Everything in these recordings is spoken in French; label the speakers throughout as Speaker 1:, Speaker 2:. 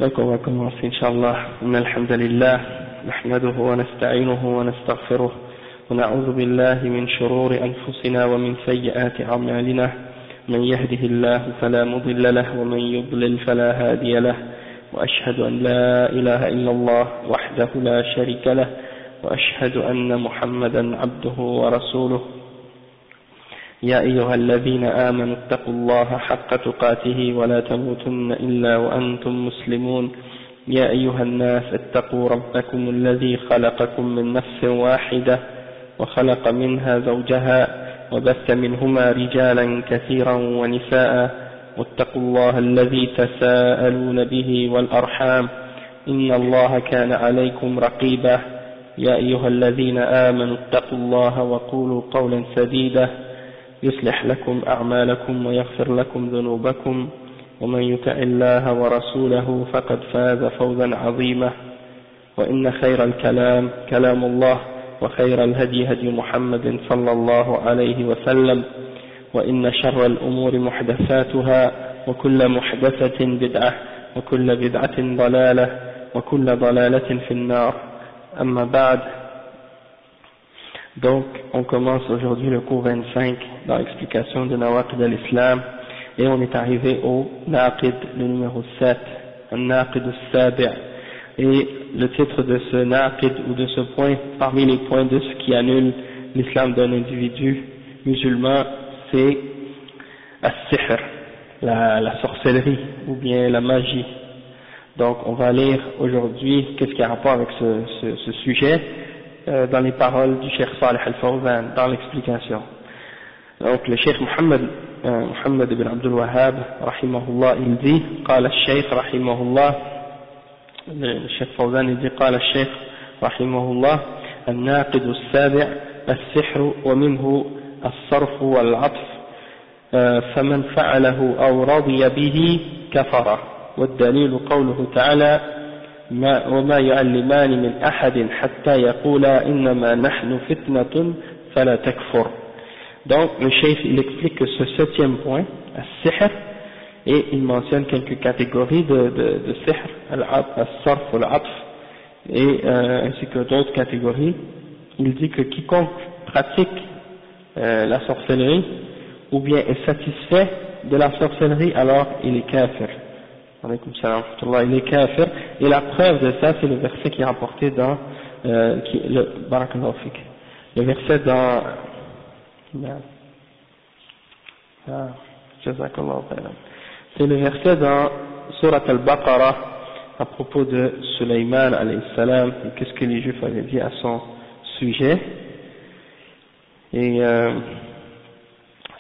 Speaker 1: Donc on va commencer Inch'Allah. Alhamdulillah, nahmaduhu wa nasta'inuhu wa nastaghfiruh wa na'udhu billahi min shururi anfusina wa min sayyiati a'malina. Man yahdihillahu fala mudilla lahu wa man yudlil fala hadiya lahu. Wa ashhadu an la ilaha illallah wahdahu la sharika lahu wa ashhadu anna Muhammadan abduhu wa rasuluh. يا أيها الذين آمنوا اتقوا الله حق تقاته ولا تموتن إلا وأنتم مسلمون يا أيها الناس اتقوا ربكم الذي خلقكم من نفس واحدة وخلق منها زوجها وبث منهما رجالا كثيرا ونساء واتقوا الله الذي تساءلون به والأرحام إن الله كان عليكم رقيبا يا أيها الذين آمنوا اتقوا الله وقولوا قولا سديدا يصلح لكم أعمالكم ويغفر لكم ذنوبكم ومن يطع الله ورسوله فقد فاز فوزا عظيما وإن خير الكلام كلام الله وخير الهدي هدي محمد صلى الله عليه وسلم وإن شر الأمور محدثاتها وكل محدثة بدعة وكل بدعة ضلالة وكل ضلالة في النار أما بعد. Donc, on commence aujourd'hui le cours 25 dans l'explication de Nawaqid al-Islam et on est arrivé au Naqid, le numéro 7, Naqid al-Sabi'. Et le titre de ce Naqid ou de ce point, parmi les points de ce qui annule l'islam d'un individu musulman, c'est as-sihr, la sorcellerie ou bien la magie. Donc, on va lire aujourd'hui qu'est-ce qui a rapport avec ce sujet. Dans les paroles du Cheikh Salih al-Fawzan, dans l'explication. Donc le Cheikh Muhammad ibn Abdul Wahhab, rahimahullah, il dit, قال الشيخ رحمه الله, le Cheikh Fawzan il dit, قال الشيخ رحمه الله, الناقد السابع السحر ومنه الصرف والعطف, فمن فعله أو رضي به كفر, والدليل قوله تعالى وما يعلمان من أحد حتى يقولا إنما نحن فتنة فلا تكفر. Donc le cheikh il explique que ce septième point, al-sihr, et il mentionne quelques catégories de sihr, al-sarf, al-atf, et ainsi que d'autres catégories. Il dit que quiconque pratique la sorcellerie ou bien est satisfait de la sorcellerie, alors il est kafir. Alaykoum salam, il est kafir, et la preuve de ça c'est le verset qui est rapporté dans le verset dans c'est le verset dans Surat al-Baqarah à propos de Sulayman alayhi salam et qu'est-ce que les Juifs avaient dit à son sujet, et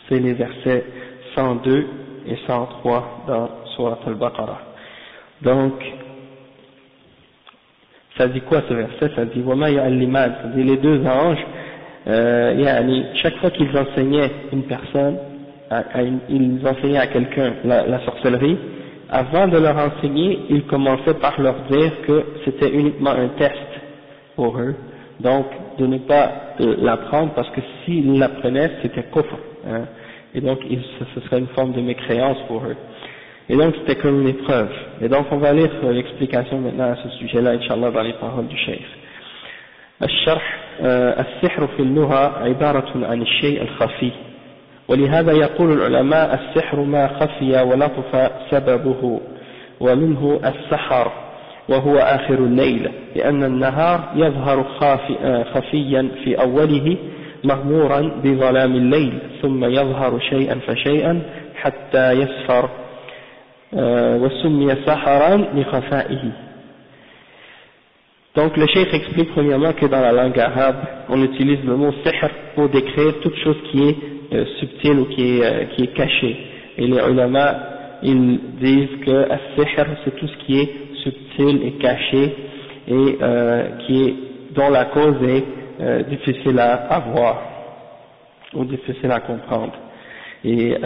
Speaker 1: c'est les versets 102 et 103 dans Surat al-Baqarah. Donc, ça dit quoi ce verset? Ça dit وَمَا يُعَلِّمَانِ, ça dit les deux anges, chaque fois qu'ils enseignaient une personne, ils enseignaient à quelqu'un la sorcellerie, avant de leur enseigner, ils commençaient par leur dire que c'était uniquement un test pour eux, donc de ne pas l'apprendre, parce que s'ils l'apprenaient, c'était kufr, hein, et donc ce serait une forme de mécréance pour eux. Et donc c'était comme une épreuve. Et donc on va lire l'explication maintenant à ce sujet-là, Inch'Allah, dans les paroles du Cheikh. الشرح السحر في اللغة عبارة عن الشيء الخفي، ولهذا يقول العلماء السحر ما خفي ولطف سببه، ومنه السحر وهو آخر الليل، لأن النهار يظهر خفيا في أوله مغمورا بظلام الليل، ثم يظهر شيئا فشيئا حتى يسفر، وسمي سحرا لخفائه. Donc le cheikh explique premièrement que dans la langue arabe, on utilise le mot sihr pour décrire toute chose qui est subtile ou qui est cachée. Et les ulama, ils disent que as-sihr, c'est tout ce qui est subtil et caché et dont la cause est difficile à avoir ou difficile à comprendre. Et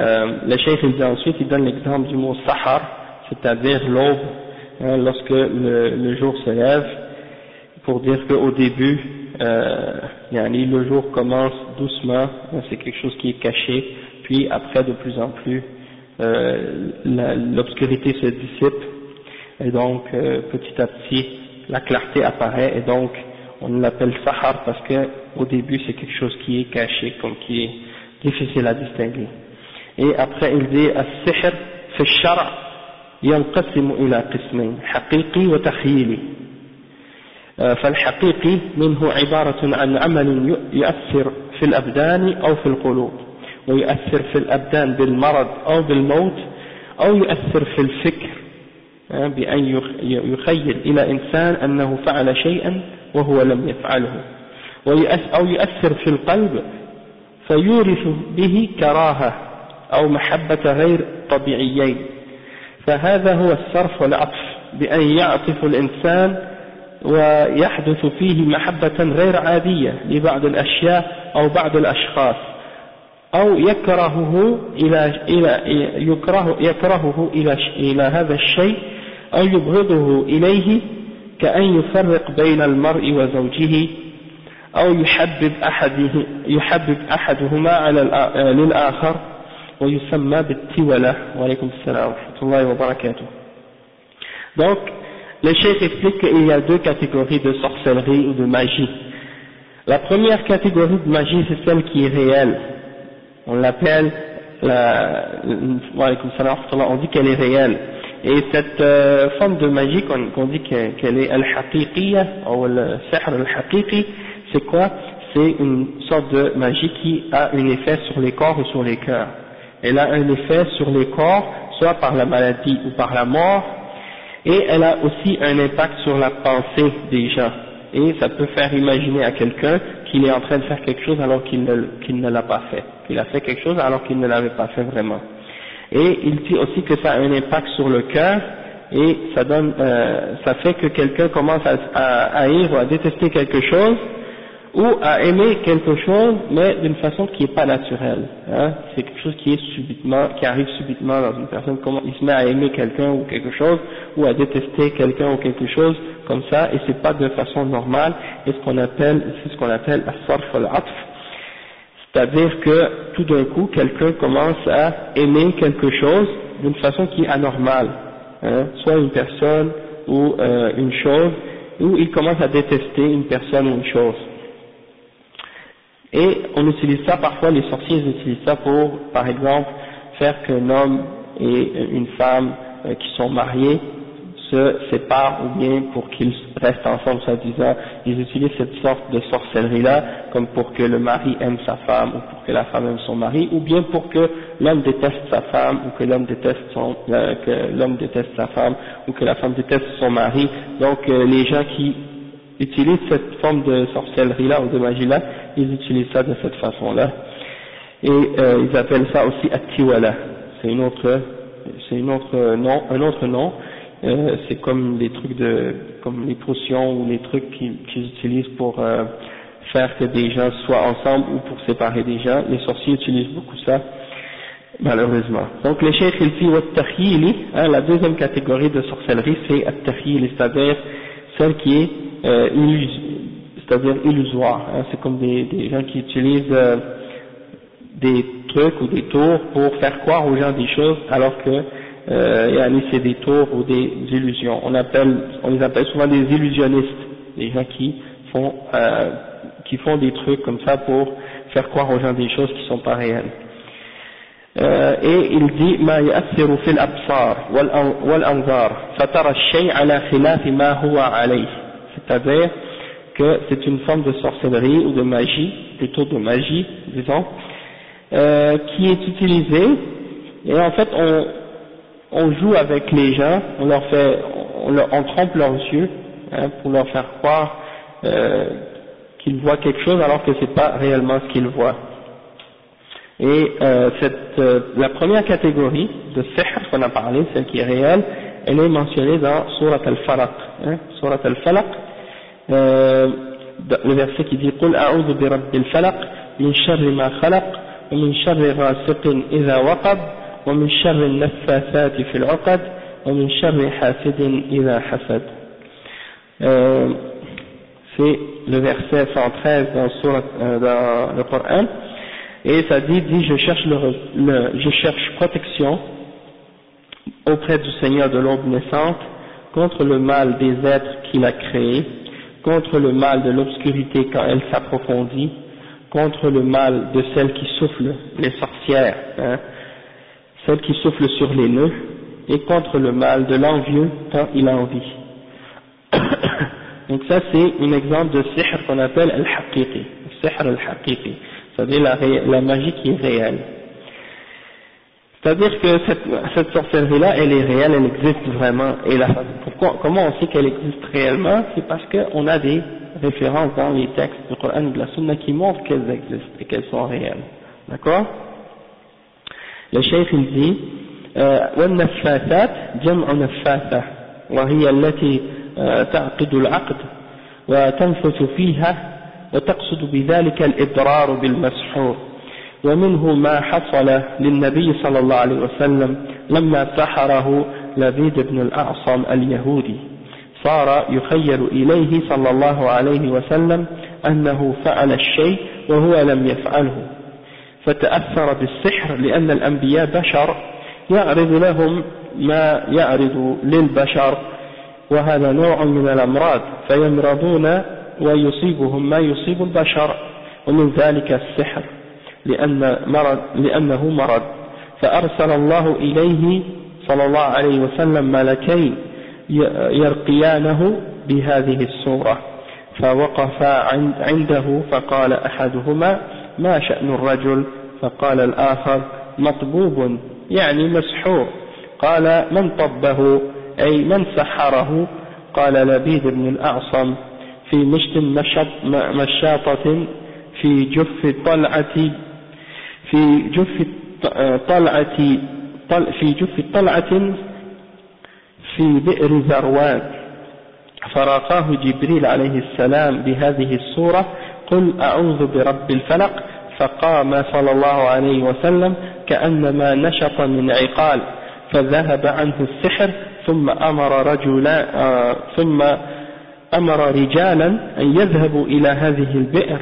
Speaker 1: le cheikh il dit ensuite, il donne l'exemple du mot sahar, c'est-à-dire l'aube, hein, lorsque le jour se lève, pour dire qu'au début, le jour commence doucement, c'est quelque chose qui est caché, puis après de plus en plus, l'obscurité se dissipe, et donc petit à petit la clarté apparaît, et donc on l'appelle sahar parce que au début c'est quelque chose qui est caché, comme qui est difficile à distinguer. Et après il dit as-sihr fi ash-shar' yanqasimu ila qismayn haqiqi wa takhyili. فالحقيقي منه عبارة عن عمل يؤثر في الأبدان أو في القلوب، ويؤثر في الأبدان بالمرض أو بالموت، أو يؤثر في الفكر بأن يخيل إلى إنسان أنه فعل شيئا وهو لم يفعله، أو يؤثر في القلب فيورث به كراهة أو محبة غير طبيعيين. فهذا هو الصرف والعطف، بأن يعطف الإنسان ويحدث فيه محبة غير عادية لبعض الأشياء أو بعض الأشخاص، أو يكرهه إلى هذا الشيء، أو يبغضه إليه، كأن يفرق بين المرء وزوجه، أو يحبب أحدهما للآخر، ويسمى بالتولة. وعليكم السلام ورحمة الله وبركاته. Donc, le cheikh explique qu'il y a deux catégories de sorcellerie ou de magie. La première catégorie de magie, c'est celle qui est réelle. On l'appelle, on dit qu'elle est réelle. Et cette forme de magie qu'on dit qu'elle est al-haqiqiyya, ou al-sihr al-haqiqi, c'est quoi? C'est une sorte de magie qui a un effet sur les corps ou sur les cœurs. Elle a un effet sur les corps, soit par la maladie ou par la mort, et elle a aussi un impact sur la pensée des gens. Et ça peut faire imaginer à quelqu'un qu'il est en train de faire quelque chose alors qu'il ne l'a pas fait. Qu'il a fait quelque chose alors qu'il ne l'avait pas fait vraiment. Et il dit aussi que ça a un impact sur le cœur, et ça fait que quelqu'un commence à haïr ou à détester quelque chose, ou à aimer quelque chose, mais d'une façon qui n'est pas naturelle. C'est quelque chose qui arrive subitement dans une personne. Il se met à aimer quelqu'un ou quelque chose, ou à détester quelqu'un ou quelque chose comme ça, et c'est pas de façon normale. Et c'est ce qu'on appelle as-sarf al-atf, c'est-à-dire que tout d'un coup quelqu'un commence à aimer quelque chose d'une façon qui est anormale, soit une personne ou une chose, ou il commence à détester une personne ou une chose. Et on utilise ça, parfois les sorciers utilisent ça pour, par exemple, faire qu'un homme et une femme qui sont mariés se séparent, ou bien pour qu'ils restent ensemble, soi-disant. Ils utilisent cette sorte de sorcellerie-là, comme pour que le mari aime sa femme, ou pour que la femme aime son mari, ou bien pour que l'homme déteste sa femme, ou que l'homme déteste sa femme, ou que la femme déteste son mari. Donc les gens qui utilisent cette forme de sorcellerie-là ou de magie-là, ils utilisent ça de cette façon-là. Et ils appellent ça aussi at-tiwala. C'est un autre nom. C'est comme les trucs comme les potions ou les trucs qu'ils utilisent pour faire que des gens soient ensemble ou pour séparer des gens. Les sorciers utilisent beaucoup ça, malheureusement. Donc les cheikh il dit wat-takhyili, la deuxième catégorie de sorcellerie, c'est at-takhyili, c'est-à-dire celle qui est c'est-à-dire illusoire. C'est comme des gens qui utilisent des trucs ou des tours pour faire croire aux gens des choses, alors que c'est des tours ou des illusions. On les appelle souvent des illusionnistes, des gens qui font des trucs comme ça pour faire croire aux gens des choses qui sont pas réelles. Et il dit ما يؤثر في الأبصار والأنظار فترى الشيء على خلاف ما هو عليه, c'est-à-dire que c'est une forme de sorcellerie ou de magie, plutôt de magie, disons, qui est utilisée, et en fait on joue avec les gens, on trompe leurs yeux, pour leur faire croire qu'ils voient quelque chose alors que c'est pas réellement ce qu'ils voient. Et la première catégorie de sihr qu'on a parlé, celle qui est réelle, elle est mentionnée dans Surat al-Falaq. Surat al-Falaq, le verset qui dit قُلْ أَعُوذُ بِرَبِّ الْفَلَقِ مِنْ شَرِّ مَا خَلَقَ وَمِنْ شَرِّ غَاسِقٍ إِذَا وَقَبَ وَمِنْ شَرِّ النَّفَّاثَاتِ فِي الْعُقَدِ وَمِنْ شَرِّ حَاسِدٍ إِذَا حَسَدَ. C'est le verset 113 dans le Coran, et ça dit je cherche protection auprès du Seigneur de l'aube naissante, contre le mal des êtres qu'il a créés, contre le mal de l'obscurité quand elle s'approfondit, contre le mal de celles qui soufflent, les sorcières, celles qui soufflent sur les nœuds, et contre le mal de l'envieux quand il a envie. Donc ça c'est un exemple de sihr qu'on appelle al-haqiqi, sihr al-haqiqi, c'est-à-dire la magie qui est réelle. C'est-à-dire que cette sorcellerie-là, elle est réelle, elle existe vraiment. Et comment on sait qu'elle existe réellement? C'est parce qu'on a des références dans les textes du Coran et de la Sunna qui montrent qu'elles existent et qu'elles sont réelles. D'accord? Le cheikh il dit والنفاثات جمع نفاثة وهي التي تعقد العقد وتنفث فيها وتقصد بذلك الإضرار بالمسحور، ومنه ما حصل للنبي صلى الله عليه وسلم لما سحره لبيد بن الأعصم اليهودي، صار يخيل إليه صلى الله عليه وسلم أنه فعل الشيء وهو لم يفعله، فتأثر بالسحر لأن الأنبياء بشر يعرض لهم ما يعرض للبشر، وهذا نوع من الأمراض فيمرضون ويصيبهم ما يصيب البشر، ومن ذلك السحر لأنه مرض، فأرسل الله إليه صلى الله عليه وسلم ملكين يرقيانه بهذه السورة، فوقف عنده فقال أحدهما ما شأن الرجل؟ فقال الآخر مطبوب يعني مسحور، قال من طبه أي من سحره؟ قال لبيد بن الأعصم في مشط مشاطة في جف طلعة في بئر ذروان، فرقاه جبريل عليه السلام بهذه السورة قل أعوذ برب الفلق، فقام صلى الله عليه وسلم كأنما نشط من عقال، فذهب عنه السحر، ثم أمر رجالا أن يذهبوا إلى هذه البئر،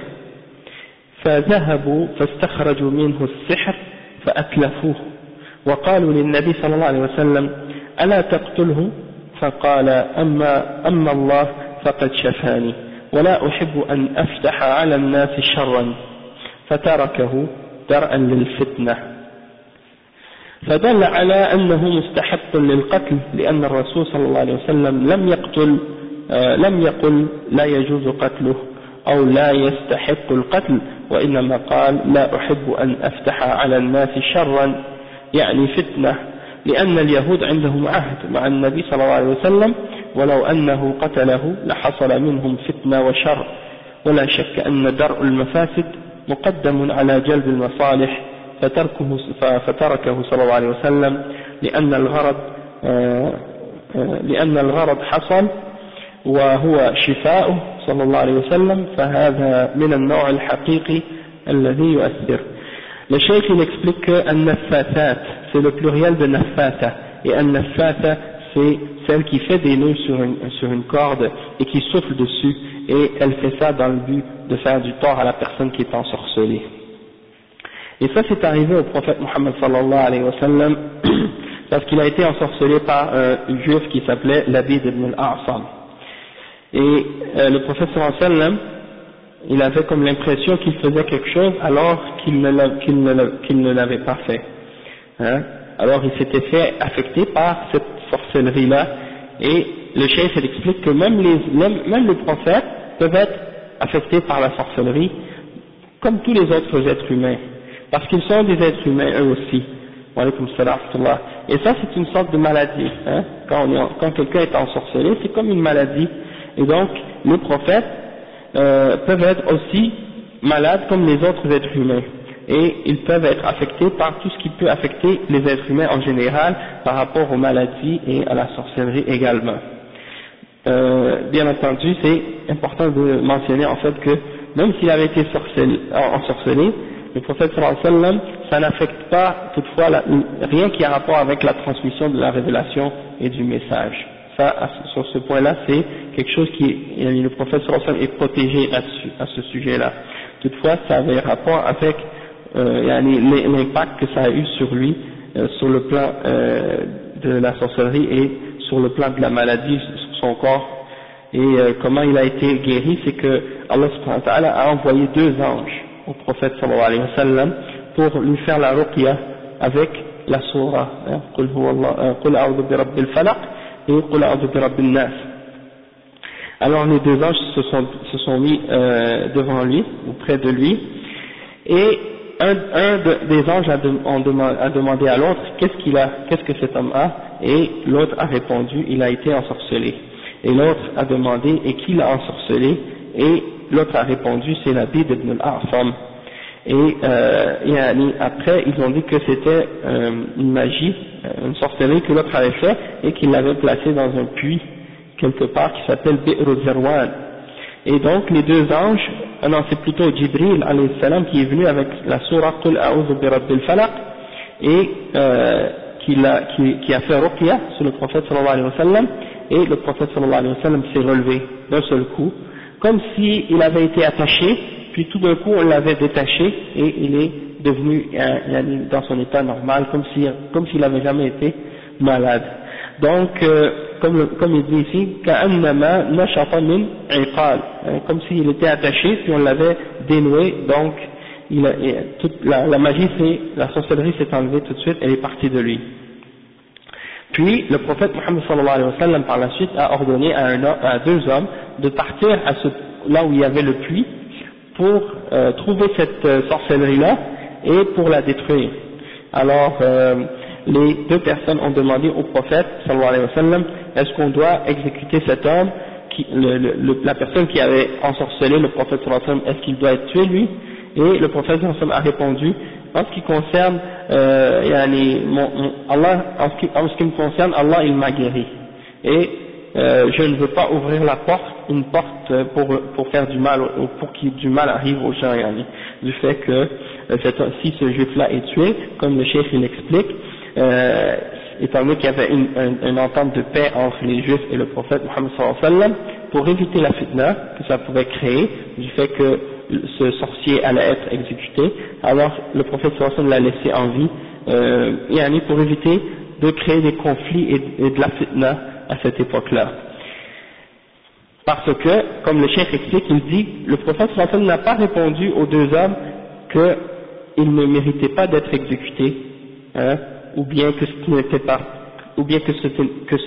Speaker 1: فذهبوا فاستخرجوا منه السحر فأتلفوه، وقالوا للنبي صلى الله عليه وسلم ألا تقتله؟ فقال أما الله فقد شفاني ولا أحب أن أفتح على الناس شرا، فتركه درءا للفتنة، فدل على أنه مستحق للقتل، لأن الرسول صلى الله عليه وسلم لم يقل لا يجوز قتله أو لا يستحق القتل، وإنما قال لا أحب أن أفتح على الناس شرا يعني فتنة، لأن اليهود عندهم عهد مع النبي صلى الله عليه وسلم، ولو أنه قتله لحصل منهم فتنة وشر، ولا شك أن درء المفاسد مقدم على جلب المصالح، فتركه صلى الله عليه وسلم لأن الغرض حصل وهو شفاؤه صلى الله عليه وسلم، فهذا من النوع الحقيقي الذي يؤثر. Le cheikh il explique que an-naffathat c'est le pluriel de naffata, et an-naffata c'est celle qui fait des nœuds sur une corde et qui souffle dessus, et elle fait ça dans le but de faire du tort à la personne qui est ensorcelée. Et ça c'est arrivé au prophète Muhammad sallallahu alayhi wa sallam parce qu'il a été ensorcelé par un juif qui s'appelait Labid ibn al-A'sam. Et le prophète sallallahu alayhi wa sallam, il avait comme l'impression qu'il faisait quelque chose alors qu'il ne l'avait pas fait. Alors il s'était fait affecter par cette sorcellerie-là, et le cheikh explique que même les prophètes peuvent être affectés par la sorcellerie comme tous les autres êtres humains, parce qu'ils sont des êtres humains eux aussi. Wa alaykum salam wa rahmatullah. Et ça c'est une sorte de maladie. Quand quelqu'un est ensorcelé, c'est comme une maladie, et donc les prophètes peuvent être aussi malades comme les autres êtres humains, et ils peuvent être affectés par tout ce qui peut affecter les êtres humains en général par rapport aux maladies et à la sorcellerie également. Bien entendu, c'est important de mentionner en fait que même s'il avait été ensorcelé, le prophète sallallahu alayhi wa sallam, ça n'affecte pas toutefois rien qui a rapport avec la transmission de la révélation et du message. Ça, sur ce point-là, c'est quelque chose le prophète sallallahu alayhi wa sallam est protégé à ce sujet-là. Toutefois, ça avait rapport avec l'impact que ça a eu sur lui, sur le plan de la sorcellerie et sur le plan de la maladie sur son corps. Et comment il a été guéri, c'est que Allah subhanahu wa ta'ala a envoyé 2 anges au prophète sallallahu alayhi wa sallam pour lui faire la ruqya avec la sourate Qul a'udhu bi rabbil falaq et Qul a'udhu bi rabbin nas. Alors les 2 anges se sont mis devant lui, ou près de lui, et des anges a demandé à l'autre qu'est-ce que cet homme a, et l'autre a répondu, il a été ensorcelé. Et l'autre a demandé, et qui l'a ensorcelé, et l'autre a répondu, c'est Labid ibn al-A'sam. Et après ils ont dit que c'était une magie, une sorcellerie que l'autre avait fait, et qu'il l'avait placé dans un puits quelque part qui s'appelle Bi'r al-Zarwan. Et donc les 2 anges, non c'est plutôt Jibril alayhi salam qui est venu avec la sourate Qul a'udhu bi rabbil falaq, et qui a fait ruqya sur le prophète sallallahu alayhi wa sallam, et le prophète sallallahu alayhi wa sallam s'est relevé d'un seul coup, comme s'il avait été attaché, puis tout d'un coup on l'avait détaché, et il est devenu dans son état normal, comme s'il n'avait jamais été malade. Donc, comme il dit ici, كأنما نشط من عقال, comme s'il était attaché, puis on l'avait dénoué, donc toute la magie, la sorcellerie s'est enlevée tout de suite, elle est partie de lui. Puis le prophète Muhammad sallallahu alayhi wa sallam par la suite a ordonné à 2 hommes de partir là où il y avait le puits pour trouver cette sorcellerie-là et pour la détruire. Alors les 2 personnes ont demandé au prophète sallallahu alayhi wa sallam, est-ce qu'on doit exécuter cet homme, la personne qui avait ensorcelé le prophète sallallahu alayhi wa sallam, est-ce qu'il doit être tué lui? Et le prophète sallallahu alayhi wa sallam a répondu, en ce qui concerne Allah, en ce qui me concerne, Allah il m'a guéri, et je ne veux pas ouvrir une porte pour faire du mal, ou pour qu'il du mal arrive aux gens, du fait que si ce juif-là est tué, comme le cheikh il explique, étant donné qu'il y avait une entente de paix entre les juifs et le prophète Muhammad sallallahu alayhi wa sallam, pour éviter la fitna que ça pouvait créer, du fait que ce sorcier allait être exécuté, alors le prophète sallallahu alayhi wa sallam l'a laissé en vie, pour éviter de créer des conflits et de la fitna à cette époque-là. Parce que, comme le cheikh explique, il dit, le prophète sallallahu alayhi wa sallam n'a pas répondu aux 2 hommes qu'ils ne méritaient pas d'être exécutés, ou bien que ce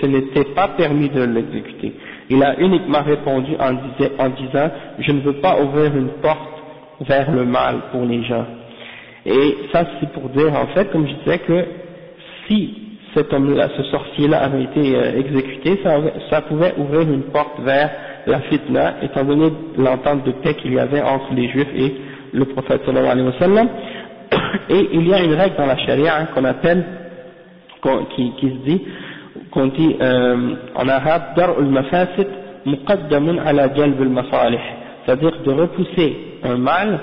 Speaker 1: n'était pas permis de l'exécuter. Il a uniquement répondu en disant, je ne veux pas ouvrir une porte vers le mal pour les gens. Et ça c'est pour dire en fait, comme je disais, que si cet homme-là, ce sorcier-là avait été exécuté, ça pouvait ouvrir une porte vers la fitna, étant donné l'entente de paix qu'il y avait entre les juifs et le prophète sallallahu alayhi wa sallam. Et il y a une règle dans la charia qu'on appelle, qu'on dit en arabe, dar'ul mafasid muqaddamun ala jalb al masalih, c'est-à-dire de repousser un mal,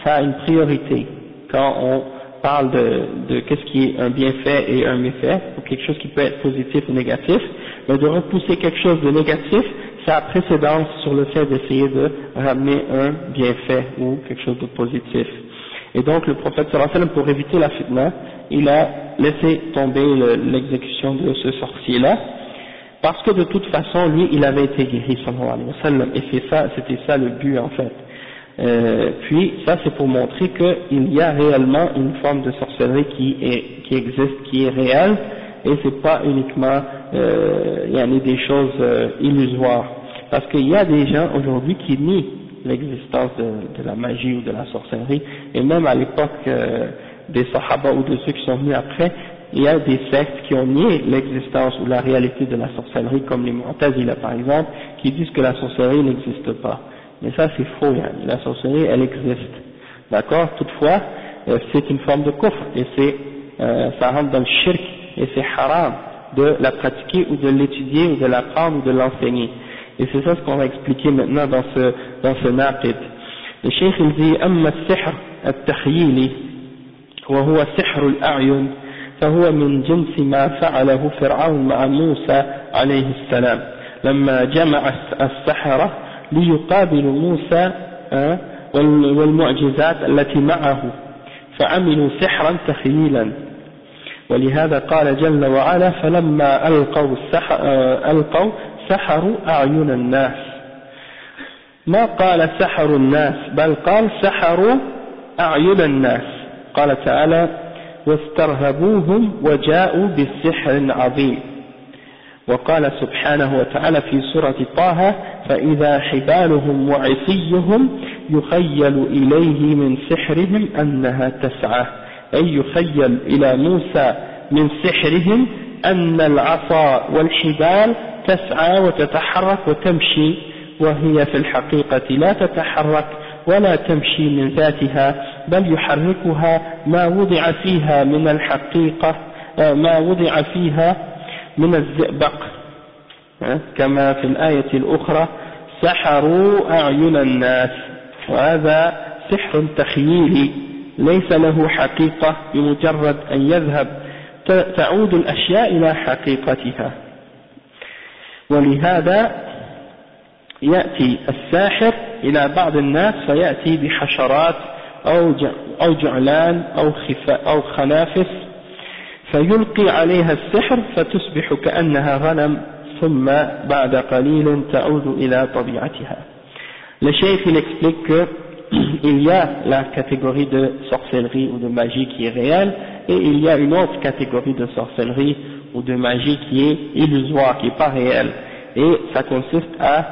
Speaker 1: ça a une priorité quand on parle de qu'est-ce qui est un bienfait et un méfait, ou quelque chose qui peut être positif ou négatif, mais de repousser quelque chose de négatif, ça a précédence sur le fait d'essayer de ramener un bienfait ou quelque chose de positif. Et donc le prophète sallallahu alayhi wa sallam, pour éviter la fitna, il a laissé tomber l'exécution de ce sorcier-là, parce que de toute façon, lui, il avait été guéri sallallahu alayhi wa sallam, et c'était ça le but en fait. Puis ça c'est pour montrer qu'il y a réellement une forme de sorcellerie qui existe, qui est réelle, et c'est pas uniquement il y en a des choses illusoires, parce qu'il y a des gens aujourd'hui qui nient l'existence de la magie ou de la sorcellerie, et même à l'époque des Sahaba ou de ceux qui sont venus après, il y a des sectes qui ont nié l'existence ou la réalité de la sorcellerie, comme les Mu'tazila par exemple, qui disent que la sorcellerie n'existe pas. Mais ça c'est faux, la sorcellerie elle existe, d'accord? Toutefois c'est une forme de kufr, et ça rentre dans le shirk, et c'est haram de la pratiquer ou de l'étudier ou de l'apprendre ou de l'enseigner. Et c'est ça ce qu'on va expliquer maintenant dans ce naqid. Le cheikh il dit أما السحر التخييلي وهو سحر الأعين فهو من جنس ما فعله فرعون مع موسى عليه السلام لما جمع السحرة ليقابلوا موسى والمعجزات التي معه فعملوا سحرا تخييلا ولهذا قال جل وعلا فلما ألقوا سحروا أعين الناس. ما قال سحروا الناس بل قال سحروا أعين الناس. قال تعالى واسترهبوهم وجاءوا بالسحر عظيم. وقال سبحانه وتعالى في سورة طه فإذا حبالهم وعصيهم يخيل إليه من سحرهم أنها تسعى، أي يخيل إلى موسى من سحرهم أن العصا والحبال تسعى وتتحرك وتمشي، وهي في الحقيقة لا تتحرك ولا تمشي من ذاتها، بل يحركها ما وضع فيها من الحقيقة، ما وضع فيها من الزئبق، كما في الآية الأخرى سحروا أعين الناس. وهذا سحر تخييلي ليس له حقيقة، بمجرد أن يذهب تعود الأشياء إلى حقيقتها. ولهذا يأتي الساحر إلى بعض الناس فيأتي بحشرات أو جعلان أو خنافس فيلقي عليها السحر فتصبح كأنها غنم، ثم بعد قليل تعود إلى طبيعتها. Le cheikh il explique qu'il y a la catégorie de sorcellerie ou de magie qui est réelle, et il y a une autre catégorie de sorcellerie ou de magie qui est illusoire, qui n'est pas réelle, et ça consiste à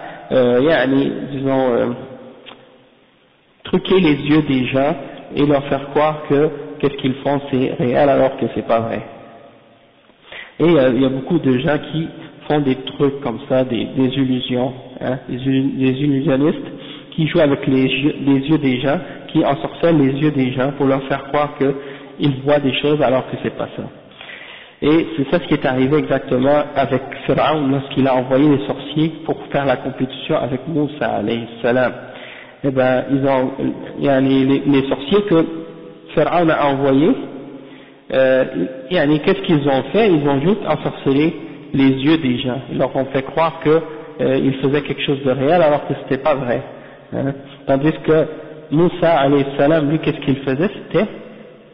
Speaker 1: truquer les yeux des gens et leur faire croire que qu'est-ce qu'ils font c'est réel alors que c'est pas vrai. Et il y a beaucoup de gens qui font des trucs comme ça, des illusions, des illusionnistes qui jouent avec les yeux des gens, qui ensorcellent les yeux des gens pour leur faire croire qu'ils voient des choses alors que c'est pas ça. Et c'est ça ce qui est arrivé exactement avec Pharaon lorsqu'il a envoyé les sorciers pour faire la compétition avec Moussa alayhi salam. Eh ben, les sorciers que Pharaon a envoyés, qu'est-ce qu'ils ont fait? Ils ont juste ensorcelé les yeux des gens. Ils leur ont fait croire qu'ils faisaient quelque chose de réel alors que c'était pas vrai. Tandis que Moussa alayhi salam, lui, qu'est-ce qu'il faisait? C'était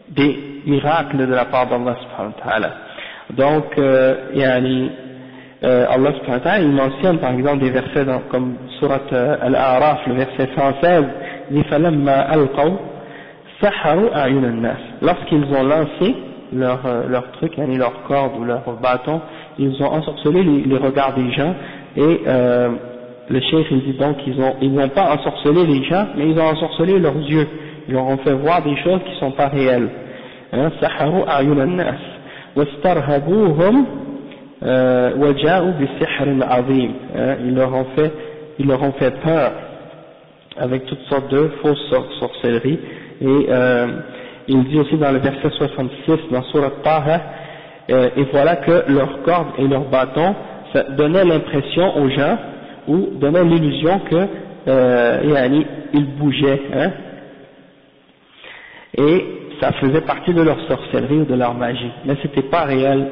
Speaker 1: des miracles de la part d'Allah subhanahu wa ta'ala. Donc, Allah subhanahu wa ta'ala, il mentionne par exemple des versets comme Surat Al-A'raf, le verset 116, il dit فَلَمَّا أَلْقَوْا سَحَرُوا أَعْيُنَ النَّاسِ. Lorsqu'ils ont lancé leur truc, leur corde ou leur bâton, ils ont ensorcelé les regards des gens, et le cheikh il dit donc ils n'ont pas ensorcelé les gens, mais ils ont ensorcelé leurs yeux, ils leur ont fait voir des choses qui ne sont pas réelles. سَحَرُوا أَعْيُنَ النَّاسِ وَاسْتَرْهَبُوهُمْ وَجَاءُوا بِسِحْرٍ عَظِيمٍ. Ils leur ont fait peur avec toutes sortes de fausses sorcelleries. Et il dit aussi dans le verset 66 dans Surat Taha, et voilà que leurs cordes et leurs bâtons ça donnait l'impression aux gens, ou donnait l'illusion que ils bougeaient, et ça faisait partie de leur sorcellerie ou de leur magie, mais c'était pas réel.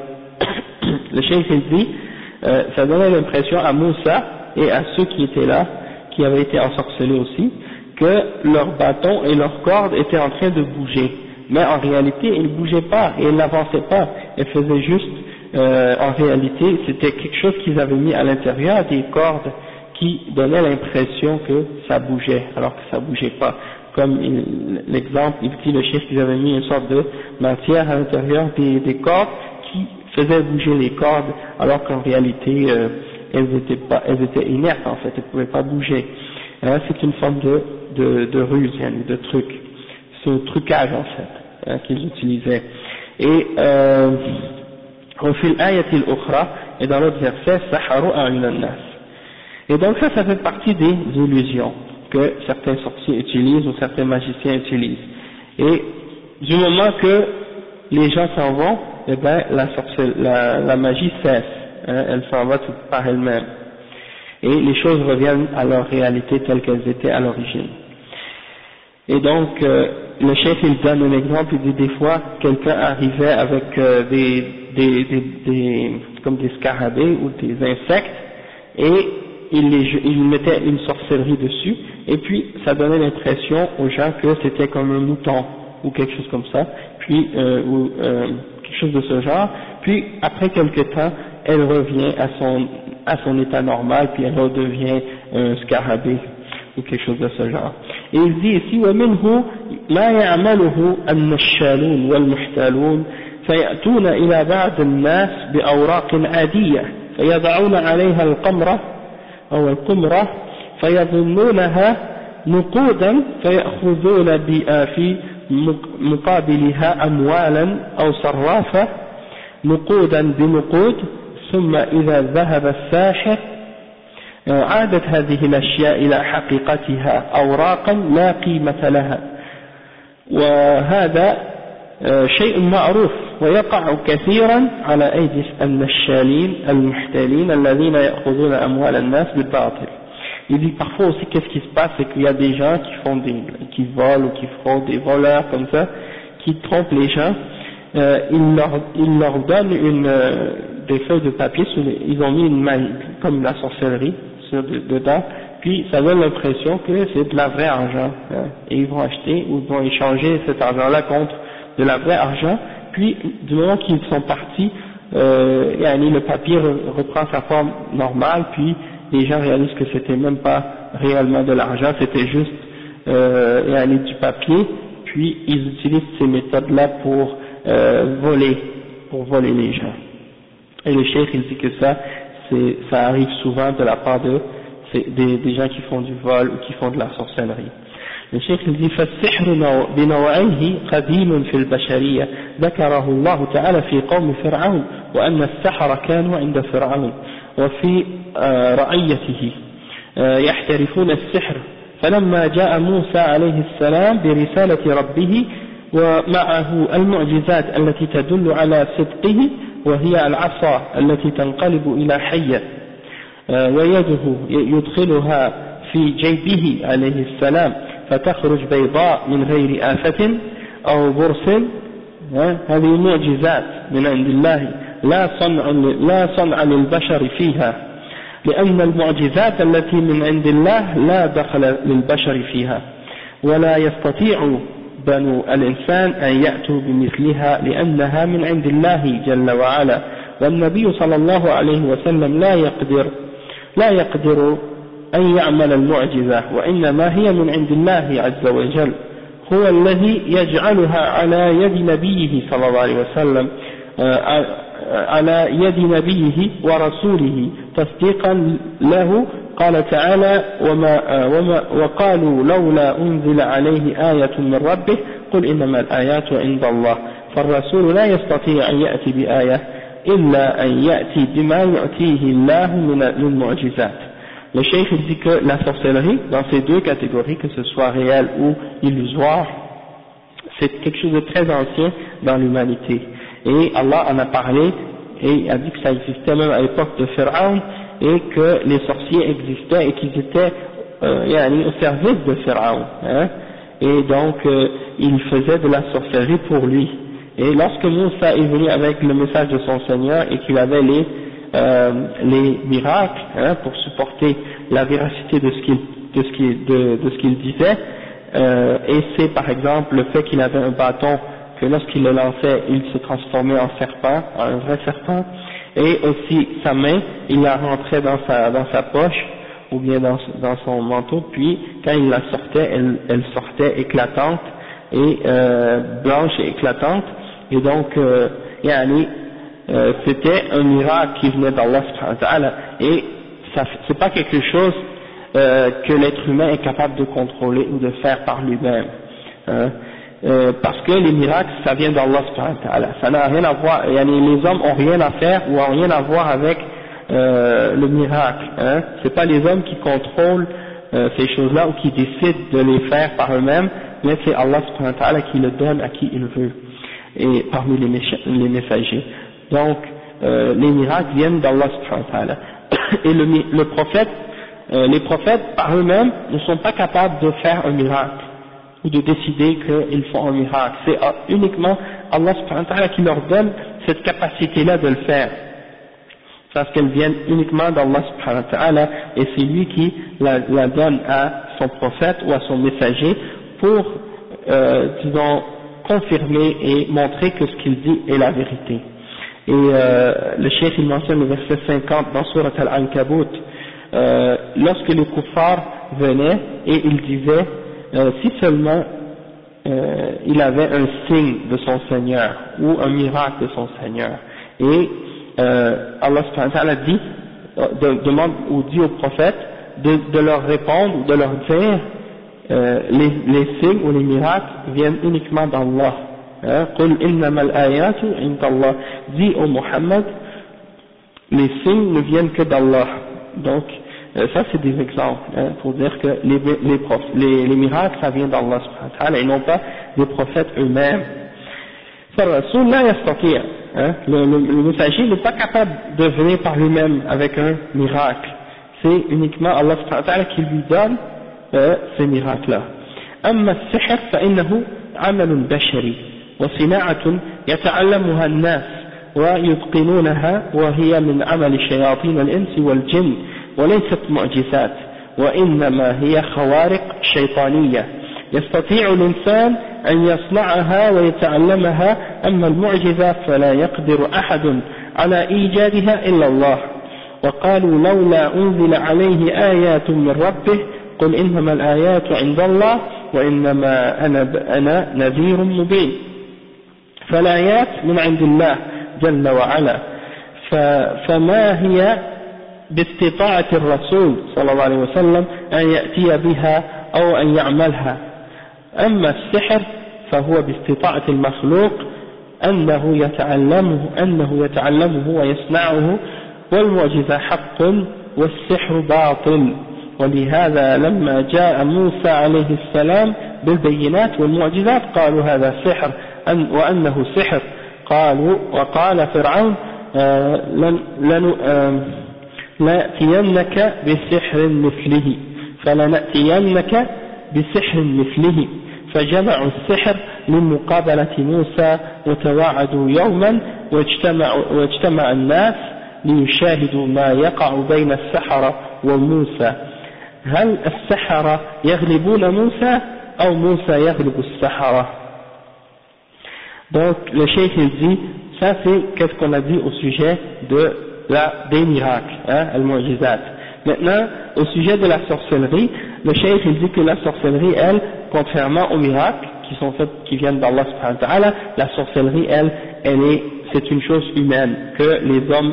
Speaker 1: Le cheikh il dit ça donnait l'impression à Moussa et à ceux qui étaient là, qui avaient été ensorcelés aussi, que leurs bâtons et leurs cordes étaient en train de bouger, mais en réalité ils ne bougeaient pas et ils n'avançaient pas, ils faisaient juste en réalité c'était quelque chose qu'ils avaient mis à l'intérieur, des cordes qui donnaient l'impression que ça bougeait alors que ça bougeait pas, comme l'exemple il dit le chef qu'ils avaient mis une sorte de matière à l'intérieur des cordes qui faisait bouger les cordes alors qu'en réalité elles étaient inertes en fait, elles ne pouvaient pas bouger. C'est une forme de ruse, de truc, c'est un trucage en fait qu'ils utilisaient. Et وفي الآية الأخرى, et dans l'autre verset, سحروا أعين الناس. Et donc ça fait partie des illusions que certains sorciers utilisent ou certains magiciens utilisent. Et du moment que les gens s'en vont, eh ben la magie cesse, elle s'en va toute par elle-même. Et les choses reviennent à leur réalité telle qu'elles étaient à l'origine. Et donc, le chef il donne un exemple, il dit des fois, quelqu'un arrivait avec comme des scarabées ou des insectes, et il mettait une sorcellerie dessus, et puis ça donnait l'impression aux gens que c'était comme un mouton, ou quelque chose comme ça, puis, ou quelque quelque chose de ce genre, puis après quelque temps, elle revient à son état normal, puis elle redevient un scarabée, ou quelque chose de ce genre. Et il dit ici, وَمِنْهُ مَا يَعْمَلُهُ النَّشَّالُونَ وَالْمُحْتَالُونَ فيأتون إلى بعض الناس بأوراق عادية فيضعون عليها القمرة أو القمرة فيظنونها نقودا فيأخذون في مقابلها أموالا أو صرافة نقودا بنقود ثم إذا ذهب الساحر عادت هذه الأشياء إلى حقيقتها أوراقا لا قيمة لها وهذا شيء معروف ويقع كثيرا على أيدي النشالين المحتالين الذين يأخذون أموال الناس بالباطل. Il dit parfois aussi qu'est-ce qui se passe, c'est qu'il y a des gens qui volent ou qui fraudent, des voleurs comme ça, qui trompent les gens. Ils leur donnent des feuilles de papier, ils ont mis une maille comme la sorcellerie dedans, puis ça donne l'impression que c'est de la vraie argent, hein, et ils vont acheter ou ils vont échanger cet argent-là contre de la vraie argent, puis du moment qu'ils sont partis, le papier reprend sa forme normale, puis les gens réalisent que c'était même pas réellement de l'argent, c'était juste du papier, puis ils utilisent ces méthodes-là pour voler les gens. Et le cheikh il dit que ça arrive souvent de la part des gens qui font du vol ou qui font de la sorcellerie. Le cheikh il dit فالسحر بنوعيه قديم في البشرية ذكره الله تعالى في قوم فرعون وأن السحرة كانوا عند فرعون وفي رعيته يحترفون السحر فلما جاء موسى عليه السلام برسالة ربه ومعه المعجزات التي تدل على صدقه وهي العصا التي تنقلب إلى حية ويده يدخلها في جيبه عليه السلام فتخرج بيضاء من غير آفة أو برص هذه معجزات من عند الله لا صنع للبشر فيها لأن المعجزات التي من عند الله لا دخل للبشر فيها ولا يستطيع بنو الإنسان أن يأتوا بمثلها لأنها من عند الله جل وعلا والنبي صلى الله عليه وسلم لا يقدر أن يعمل المعجزة وإنما هي من عند الله عز وجل هو الذي يجعلها على يد نبيه صلى الله عليه وسلم على يد نبيه ورسوله تصديقا له قال تعالى وقالوا لولا أنزل عليه آية من ربه قل إنما الآيات عند الله فالرسول لا يستطيع أن يأتي بآية إلا أن يأتي بما يؤتيه الله من المعجزات. Le cheikh dit que la sorcellerie, dans ces deux catégories, que ce soit réel ou illusoire, c'est quelque chose de très ancien dans l'humanité. Et Allah en a parlé et a dit que ça existait même à l'époque de Pharaon et que les sorciers existaient et qu'ils étaient au service de Pharaon. Hein, et donc ils faisaient de la sorcellerie pour lui. Et lorsque Moussa est venu avec le message de son Seigneur et qu'il avait les miracles pour supporter la véracité de ce qu'il disait, et c'est par exemple le fait qu'il avait un bâton que lorsqu'il le lançait il se transformait en serpent, en un vrai serpent, et aussi sa main il la rentrait dans sa poche ou bien dans son manteau, puis quand il la sortait elle sortait éclatante et blanche et éclatante, et donc c'était un miracle qui venait d'Allah subhanahu wa ta'ala, et c'est pas quelque chose que l'être humain est capable de contrôler ou de faire par lui-même, parce que les miracles ça vient d'Allah subhanahu wa ta'ala, ça n'a rien à voir, les hommes ont rien à faire ou ont rien à voir avec le miracle, c'est pas les hommes qui contrôlent ces choses-là ou qui décident de les faire par eux-mêmes, mais c'est Allah subhanahu wa ta'ala qui le donne à qui il veut, et parmi les messagers. Donc les miracles viennent d'Allah subhanahu wa ta'ala. Et les prophètes par eux-mêmes ne sont pas capables de faire un miracle ou de décider qu'ils font un miracle, c'est uniquement Allah subhanahu wa ta'ala qui leur donne cette capacité-là de le faire, parce qu'elles viennent uniquement d'Allah subhanahu wa ta'ala, et c'est lui qui la donne à son prophète ou à son messager pour disons confirmer et montrer que ce qu'il dit est la vérité. Et le cheikh il mentionne le verset 50 dans Surat Al-Ankabut, lorsque les kuffars venaient et ils disaient si seulement il avait un signe de son Seigneur ou un miracle de son Seigneur, et Allah subhanahu wa ta'ala dit, demande ou dit au prophète de leur répondre ou de leur dire les signes ou les miracles viennent uniquement d'Allah. Qul innamal ayatu indallah, dit au Muhammad les signes ne viennent que d'Allah. Donc ça c'est des exemples pour dire que les miracles ça vient d'Allah subhanahu wa ta'ala et non pas des prophètes eux-mêmes. Le messager n'est pas capable de venir par lui-même avec un miracle, c'est uniquement Allah subhanahu wa ta'ala qui lui donne ces miracles-là. أما السحر فإنه عمل بشري وصناعة يتعلمها الناس ويتقنونها وهي من عمل شياطين الإنس والجن وليست معجزات وإنما هي خوارق شيطانية يستطيع الإنسان أن يصنعها ويتعلمها أما المعجزة فلا يقدر أحد على إيجادها إلا الله وقالوا لولا أنزل عليه آيات من ربه قل إنما الآيات عند الله وإنما أنا نذير مبين فالآيات من عند الله جل وعلا فما هي باستطاعة الرسول صلى الله عليه وسلم أن يأتي بها أو أن يعملها أما السحر فهو باستطاعة المخلوق أنه يتعلمه ويصنعه والمعجزة حق والسحر باطل ولهذا لما جاء موسى عليه السلام بالبينات والمعجزات قالوا هذا سحر وأنه سحر وقال فرعون لنأتينك بسحر مثله فلنأتينك بسحر مثله فجمعوا السحر لمقابلة موسى وتواعدوا يوما واجتمع الناس ليشاهدوا ما يقع بين السحرة وموسى هل السحرة يغلبون موسى أو موسى يغلب السحرة. Donc le cheikh il dit, ça c'est qu'est-ce qu'on a dit au sujet des miracles, al-mu'jizat. Maintenant, au sujet de la sorcellerie, le cheikh il dit que la sorcellerie, elle, contrairement aux miracles qui viennent d'Allah subhanahu wa ta'ala, la sorcellerie, c'est une chose humaine que les hommes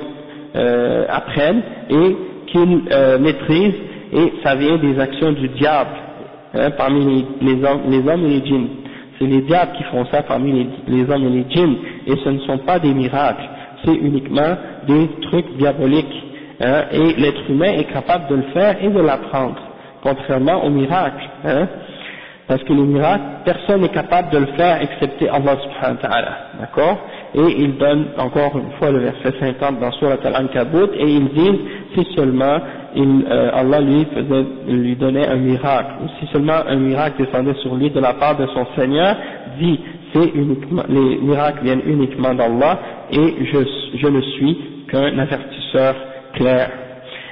Speaker 1: apprennent et qu'ils maîtrisent, et ça vient des actions du diable parmi les hommes et les djinns. C'est les diables qui font ça parmi les hommes et les djinns, et ce ne sont pas des miracles, c'est uniquement des trucs diaboliques, et l'être humain est capable de le faire et de l'apprendre, contrairement aux miracles, parce que les miracles, personne n'est capable de le faire excepté Allah subhanahu wa ta'ala, d'accord. Et il donne encore une fois le verset 50 dans Surat Al-Ankabut, et il dit si seulement Allah lui donnait un miracle, ou si seulement un miracle descendait sur lui de la part de son Seigneur, dit les miracles viennent uniquement d'Allah et je ne suis qu'un avertisseur clair.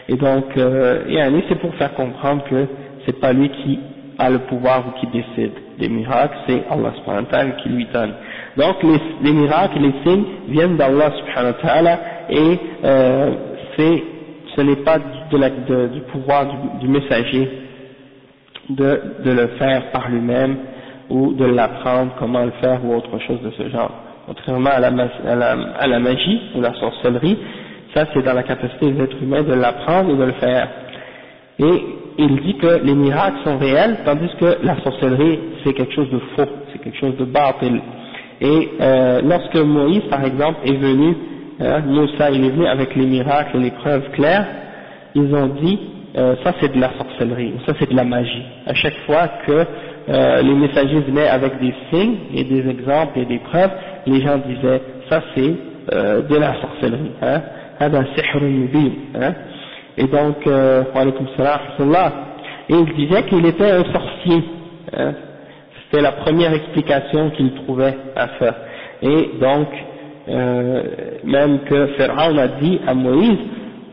Speaker 1: Et donc c'est pour faire comprendre que c'est pas lui qui a le pouvoir ou qui décide des miracles, c'est Allah subhanahu wa ta'ala qui lui donne. Donc les miracles, les signes viennent d'Allah subhanahu wa ta'ala, et ce n'est pas du pouvoir du messager de le faire par lui-même ou de l'apprendre comment le faire ou autre chose de ce genre. Contrairement à la magie ou la sorcellerie, ça c'est dans la capacité des êtres humains de l'apprendre et de le faire. Et il dit que les miracles sont réels, tandis que la sorcellerie c'est quelque chose de faux, c'est quelque chose de batil. Et lorsque Moïse par exemple est venu, Moussa il est venu avec les miracles et les preuves claires, ils ont dit ça c'est de la sorcellerie, ça c'est de la magie. À chaque fois que les messagers venaient avec des signes et des exemples et des preuves, les gens disaient ça c'est de la sorcellerie, هذا سحر مبين. Et donc, wa alaykum salam, et il disait qu'il était un sorcier. C'était la première explication qu'il trouvait à ça. Et donc, même que Pharaon a dit à Moïse,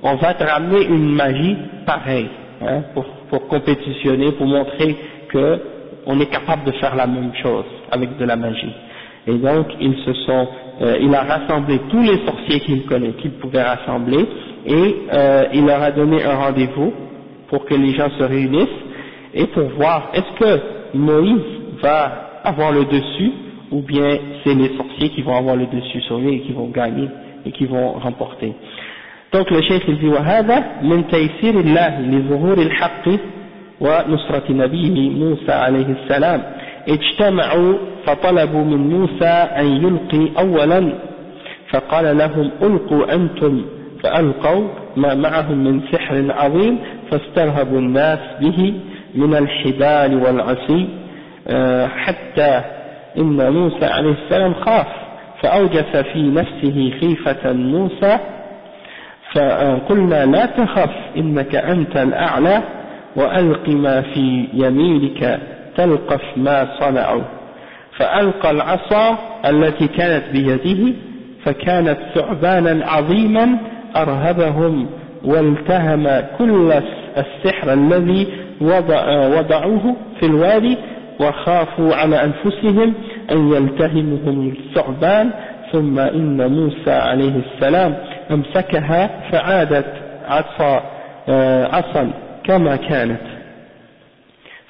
Speaker 1: on va te ramener une magie pareille, pour compétitionner, pour montrer que on est capable de faire la même chose avec de la magie. Et donc il a rassemblé tous les sorciers qu'il pouvait rassembler, et il leur a donné un rendez-vous pour que les gens se réunissent et pour voir est-ce que Moïse va avoir le dessus ou bien c'est les sorciers qui vont avoir le dessus sur lui et qui vont gagner et qui vont remporter. Donc le cheikh il dit وهذا من تيسير الله لظهور الحق ونصرة نبيه موسى عليه السلام اجتمعوا فطلبوا من موسى أن يلقي أولا فقال لهم ألقوا أنتم فألقوا ما معهم من سحر عظيم فاسترهبوا الناس به من الحبال والعصي حتى إن موسى عليه السلام خاف فأوجس في نفسه خيفة موسى فقلنا لا تخف إنك أنت الأعلى وألق ما في يمينك تلقف ما صنعوا فألقى العصا التي كانت بيده فكانت ثعبانا عظيما أرهبهم والتهم كل السحر الذي وضعوه في الوادي وخافوا على أنفسهم أن يلتهمهم الثعبان ثم إن موسى عليه السلام أمسكها فعادت عصا كما كانت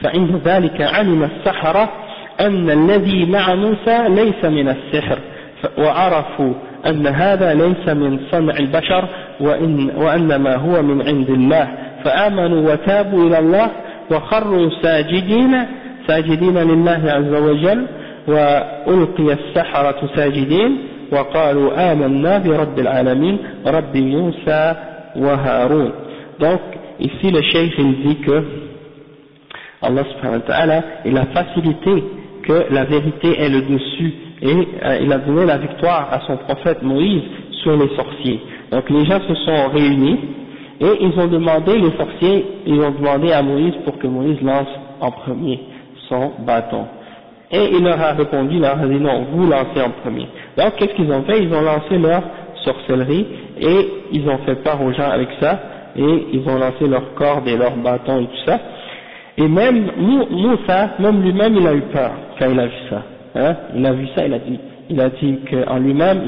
Speaker 1: فعند ذلك علم السحرة أن الذي مع موسى ليس من السحر وعرفوا أن هذا ليس من صنع البشر وإنما هو من عند الله فآمنوا وتابوا إلى الله وخروا ساجدين لله عز وجل وألقي السحرة ساجدين وقالوا آمنا برب العالمين رب موسى وهارون. Donc ici le cheikh il dit que Allah subhanahu wa ta'ala il a facilité que la vérité ait le dessus et il a donné la victoire à son prophète Moïse sur les sorciers. Donc les gens se sont réunis et ils ont demandé, les sorciers, ils ont demandé à Moïse pour que Moïse lance en premier son bâton. Et il leur a répondu, il leur a dit non, vous lancez en premier. Donc qu'est-ce qu'ils ont fait? Ils ont lancé leur sorcellerie et ils ont fait peur aux gens avec ça et ils ont lancé leurs cordes et leurs bâtons et tout ça. Et même Moussa, même lui-même, il a eu peur quand il a vu ça. Hein? Il a vu ça, il a dit qu'en lui-même,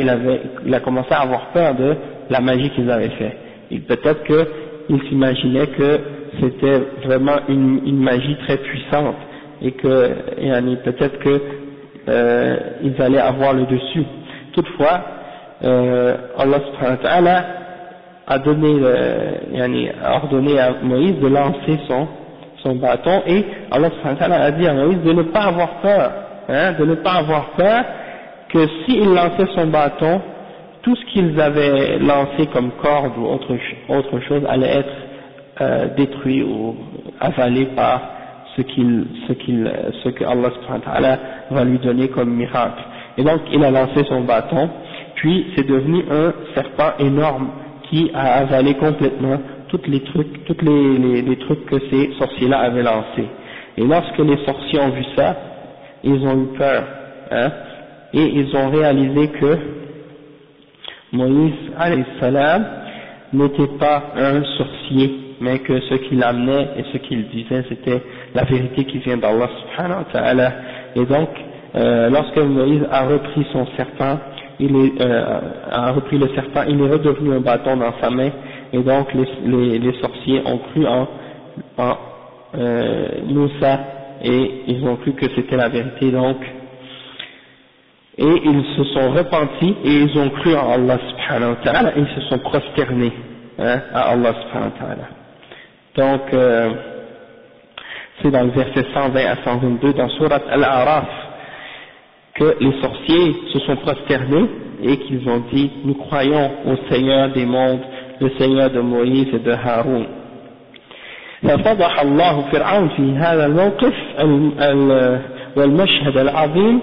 Speaker 1: il a commencé à avoir peur de la magie qu'ils avaient fait. Et peut-être qu'il s'imaginait que c'était vraiment une magie très puissante et que peut-être que ils allaient avoir le dessus. Toutefois, Allah subhanahu wa ta'ala a ordonné à Moïse de lancer son bâton et Allah subhanahu wa ta'ala a dit à Moïse de ne pas avoir peur, de ne pas avoir peur que s'il lançait son bâton, tout ce qu'ils avaient lancé comme corde ou autre chose allait être détruit ou avalé par ce que Allah subhanahu wa ta'ala va lui donner comme miracle. Et donc il a lancé son bâton, puis c'est devenu un serpent énorme qui a avalé complètement tous les trucs que ces sorciers-là avaient lancés. Et lorsque les sorciers ont vu ça, ils ont eu peur, et ils ont réalisé que Moïse alayhi salam n'était pas un sorcier, mais que ce qu'il amenait et ce qu'il disait c'était la vérité qui vient d'Allah subhanahu wa ta'ala. Et donc lorsque Moïse a repris son serpent, a repris le serpent, il est redevenu un bâton dans sa main, et donc les sorciers ont cru en Moussa et ils ont cru que c'était la vérité, donc et ils se sont repentis et ils ont cru en Allah subhanahu wa ta'ala et ils se sont prosternés à Allah subhanahu wa ta'ala. Donc c'est dans le verset 120 à 122 dans Surat Al-A'raf que les sorciers se sont prosternés et qu'ils ont dit nous croyons au Seigneur des mondes, le Seigneur de Moïse et de Haroun. ففضح الله فرعون في هذا الموقف والمشهد العظيم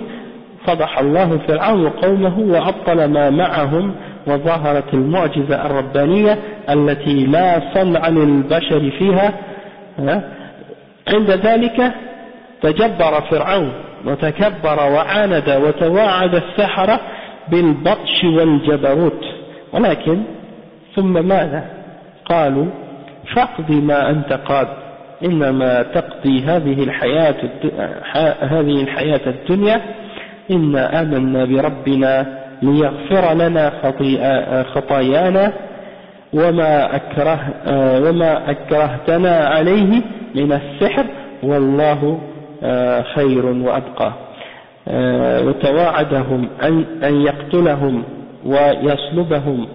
Speaker 1: فضح الله فرعون وقومه وأبطل ما معهم وظهرت المعجزة الربانية التي لا صنع للبشر فيها. عند ذلك تجبر فرعون وتكبر وعاند وتواعد السحرة بالبطش والجبروت ولكن ثم ماذا؟ قالوا فاقض ما أنت قاض إنما تقضي هذه الحياة الدنيا إنا آمنا بربنا ليغفر لنا خطايانا وما أكرهتنا عليه من السحر والله خير وأبقى. وتواعدهم أن يقتلهم ويصلبهم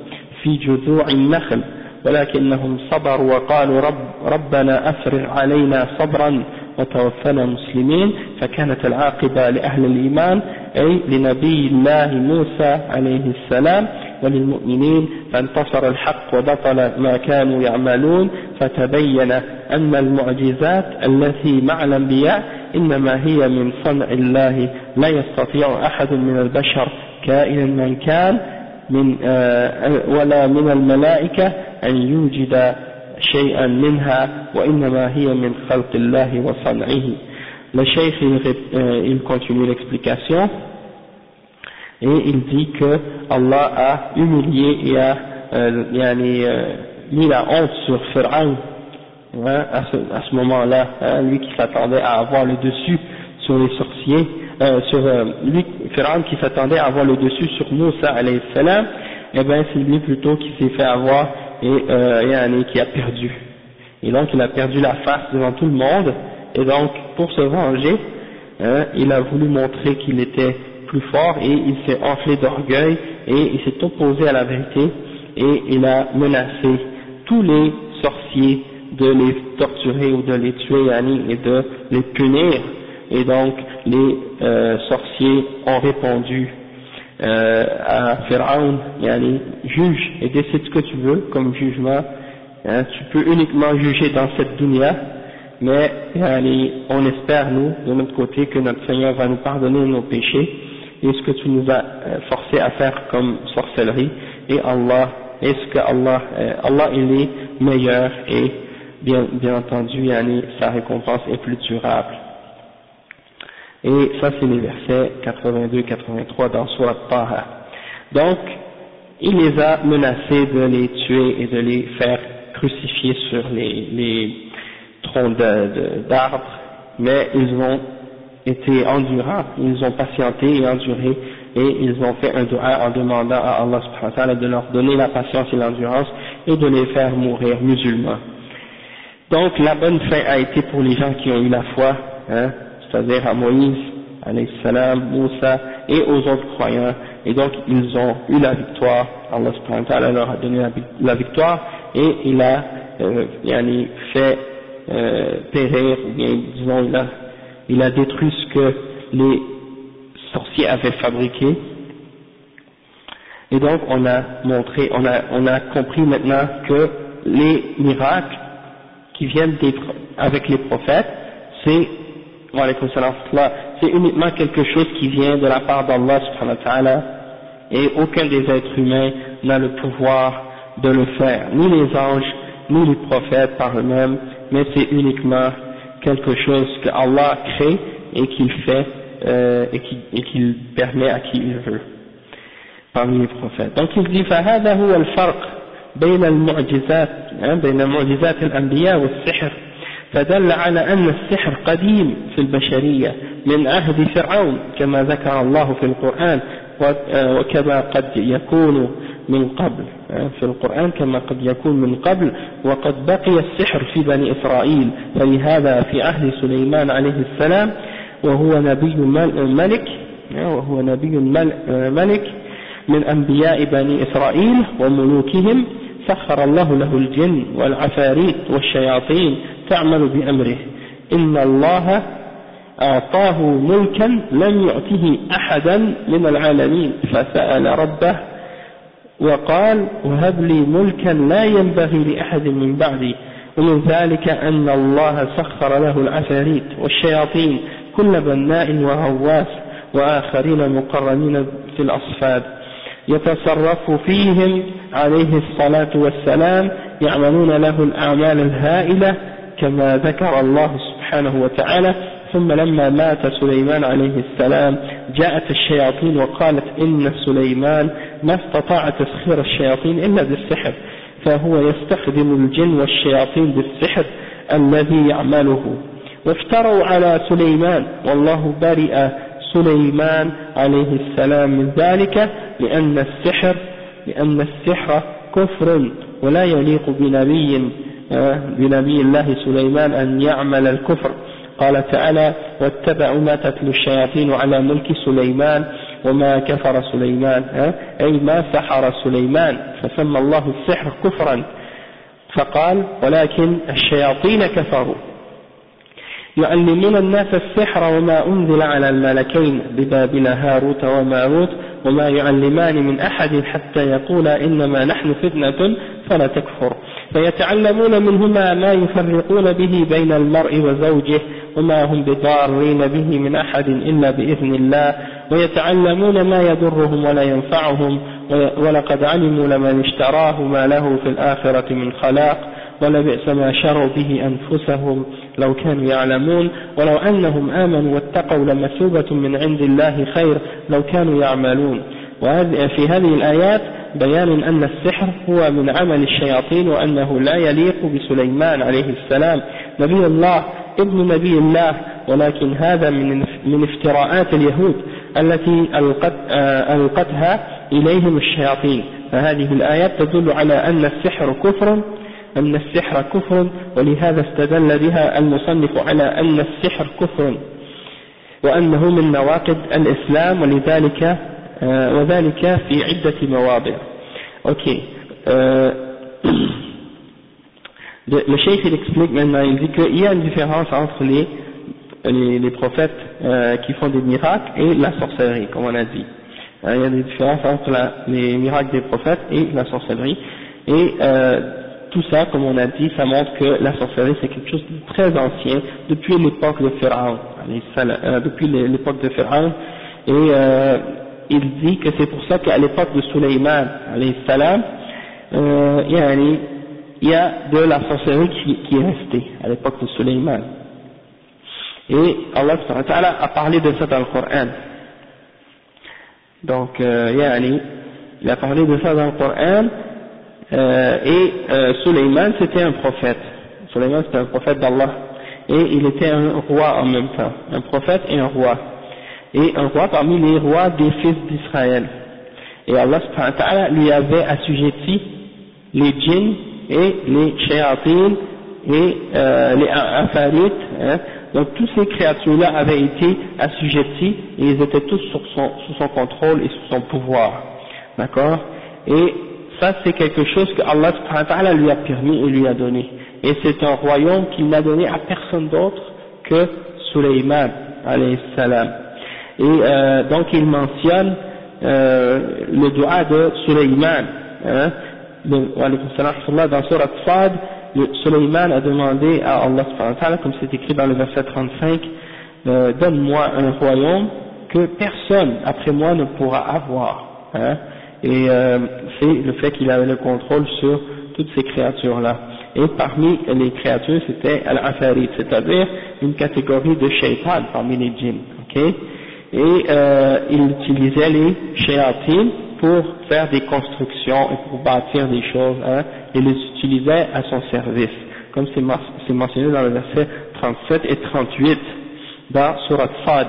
Speaker 1: في جذوع النخل ولكنهم صبروا وقالوا ربنا أفرغ علينا صبرا وتوفنا مسلمين. فكانت العاقبة لأهل الإيمان أي لنبي الله موسى عليه السلام وللمؤمنين، فانتصر الحق وبطل ما كانوا يعملون. فتبين أن المعجزات التي مع الأنبياء إنما هي من صنع الله، لا يستطيع أحد من البشر كائن من كان ولا من الملائكة أن يوجد شيئا منها، وإنما هي من خلق الله وصنعه. Le cheikh il continue l'explication et il dit que Allah a humilié et a mis la honte sur Pharaon à ce moment-là, lui qui s'attendait à avoir le dessus sur les sorciers, Pharaon qui s'attendait à avoir le dessus sur Moussa alayhi salam, et bien c'est lui plutôt qui s'est fait avoir et qui a perdu. Et donc il a perdu la face devant tout le monde, et donc pour se venger, il a voulu montrer qu'il était plus fort et il s'est enflé d'orgueil et il s'est opposé à la vérité et il a menacé tous les sorciers de les torturer ou de les tuer et de les punir. Et donc les sorciers ont répondu à Pharaon, juge et décide ce que tu veux comme jugement, tu peux uniquement juger dans cette dunya, mais on espère nous de notre côté que notre Seigneur va nous pardonner nos péchés et ce que tu nous as forcé à faire comme sorcellerie, et Allah il est meilleur et bien entendu sa récompense est plus durable. Et ça c'est les versets 82-83 dans Surat Taha. Donc il les a menacés de les tuer et de les faire crucifier sur les troncs d'arbres, mais ils ont été endurants, ils ont patienté et enduré, et ils ont fait un dua en demandant à Allah subhanahu wa ta'ala de leur donner la patience et l'endurance et de les faire mourir musulmans. Donc la bonne fin a été pour les gens qui ont eu la foi, c'est-à-dire à Moïse, alayhi salam, Moussa et aux autres croyants, et donc ils ont eu la victoire. Allah subhanahu wa ta'ala leur a donné la victoire et il a fait périr, ou bien disons il a détruit ce que les sorciers avaient fabriqué. Et donc on a compris maintenant que les miracles qui viennent avec les prophètes, c'est uniquement quelque chose qui vient de la part d'Allah subhanahu wa ta'ala, et aucun des êtres humains n'a le pouvoir de le faire, ni les anges, ni les prophètes par eux-mêmes, mais c'est uniquement quelque chose que Allah crée et qu'il fait et qu'il permet à qui il veut parmi les prophètes. Donc il dit فهذا هو الفرق بين معجزات الأنبياء والسحر، فدل على أن السحر قديم في البشرية من عهد فرعون كما ذكر الله في القرآن، وكما قد يكون من قبل في القرآن كما قد يكون من قبل، وقد بقي السحر في بني إسرائيل، فلهذا في عهد سليمان عليه السلام وهو نبي ملك من أنبياء بني إسرائيل وملوكهم، سخر الله له الجن والعفاريت والشياطين تعمل بأمره، إن الله أعطاه ملكا لم يعطه أحدا من العالمين، فسأل ربه وقال وهب لي ملكا لا ينبغي لأحد من بعدي، ومن ذلك أن الله سخر له العفاريت والشياطين كل بناء وغواص وآخرين مقرنين في الأصفاد يتصرف فيهم عليه الصلاة والسلام، يعملون له الأعمال الهائلة كما ذكر الله سبحانه وتعالى. ثم لما مات سليمان عليه السلام جاءت الشياطين وقالت إن سليمان ما استطاع تسخير الشياطين إلا بالسحر، فهو يستخدم الجن والشياطين بالسحر الذي يعمله، وافتروا على سليمان والله برئ سليمان عليه السلام من ذلك لأن السحر كفر ولا يليق بنبي الله سليمان أن يعمل الكفر. قال تعالى واتبعوا ما تتلو الشياطين على ملك سليمان وما كفر سليمان أي ما سحر سليمان فسمى الله السحر كفرا فقال ولكن الشياطين كفروا يعلمون الناس السحر وما أنزل على الملكين ببابل هاروت وماروت وما يعلمان من أحد حتى يقولا إنما نحن فتنة فلا تكفر فيتعلمون منهما ما يفرقون به بين المرء وزوجه وما هم بضارين به من أحد إلا بإذن الله ويتعلمون ما يضرهم ولا ينفعهم ولقد علموا لمن اشتراه ما له في الآخرة من خلاق ولبئس ما شروا به أنفسهم لو كانوا يعلمون ولو أنهم آمنوا واتقوا لمثوبة من عند الله خير لو كانوا يعملون. وفي هذه الآيات بيان أن السحر هو من عمل الشياطين وأنه لا يليق بسليمان عليه السلام نبي الله ابن نبي الله ولكن هذا من افتراءات اليهود التي ألقتها إليهم الشياطين. فهذه الآيات تدل على أن السحر كفر ولهذا استدل بها المصنف على أن السحر كفر وأنه من نواقض الإسلام وذلك في عدة مواضع. Le cheikh il explique maintenant, il dit qu'il y a une différence entre les prophètes qui font des miracles et la sorcellerie, comme on a dit. Il y a des différences entre les miracles des prophètes et la sorcellerie. Et tout ça, comme on a dit, ça montre que la sorcellerie c'est quelque chose de très ancien, depuis l'époque de Pharaon. Et il dit que c'est pour ça qu'à l'époque de Sulayman, alayhi salam, il y a de la sorcellerie qui est restée à l'époque de Sulayman. Et Allah subhanahu wa ta'ala a parlé de ça dans le Coran. Donc, il a parlé de ça dans le Coran. Sulayman c'était un prophète. Sulayman c'était un prophète d'Allah. Et il était un roi en même temps. Un prophète et un roi. Et un roi parmi les rois des fils d'Israël. Et Allah subhanahu wa ta'ala lui avait assujetti les djinns et les shayatines et les afarites, donc toutes ces créatures-là avaient été assujetties et ils étaient tous sous son contrôle et sous son pouvoir, d'accord. Et ça c'est quelque chose que Allah subhanahu wa ta'ala lui a permis et lui a donné, et c'est un royaume qu'il n'a donné à personne d'autre que Sulayman alayhi salam. Et donc il mentionne le dua de Sulayman, dans Surat Sad, Sulayman a demandé à Allah subhanahu wa ta'ala, comme c'est écrit dans le verset 35, donne-moi un royaume que personne après moi ne pourra avoir, et c'est le fait qu'il avait le contrôle sur toutes ces créatures-là. Et parmi les créatures, c'était al-afarit, c'est-à-dire une catégorie de shaitan parmi les djinns, et il utilisait les shayatines pour faire des constructions et pour bâtir des choses, et les utilisait à son service, comme c'est mentionné dans le verset 37 et 38 dans Surat Sad.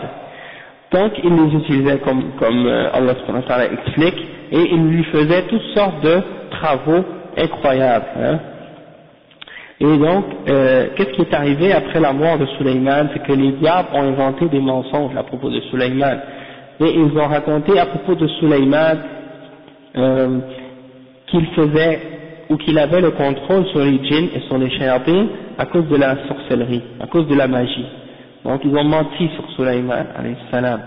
Speaker 1: Donc il les utilisait comme Allah subhanahu wa ta'ala explique, et il lui faisait toutes sortes de travaux incroyables, Et donc, qu'est-ce qui est arrivé après la mort de Sulayman? C'est que les diables ont inventé des mensonges à propos de Sulayman, et ils ont raconté à propos de Sulayman qu'il faisait ou qu'il avait le contrôle sur les djinns et sur les shayatins à cause de la sorcellerie, à cause de la magie. Donc ils ont menti sur Sulayman alayhi salam,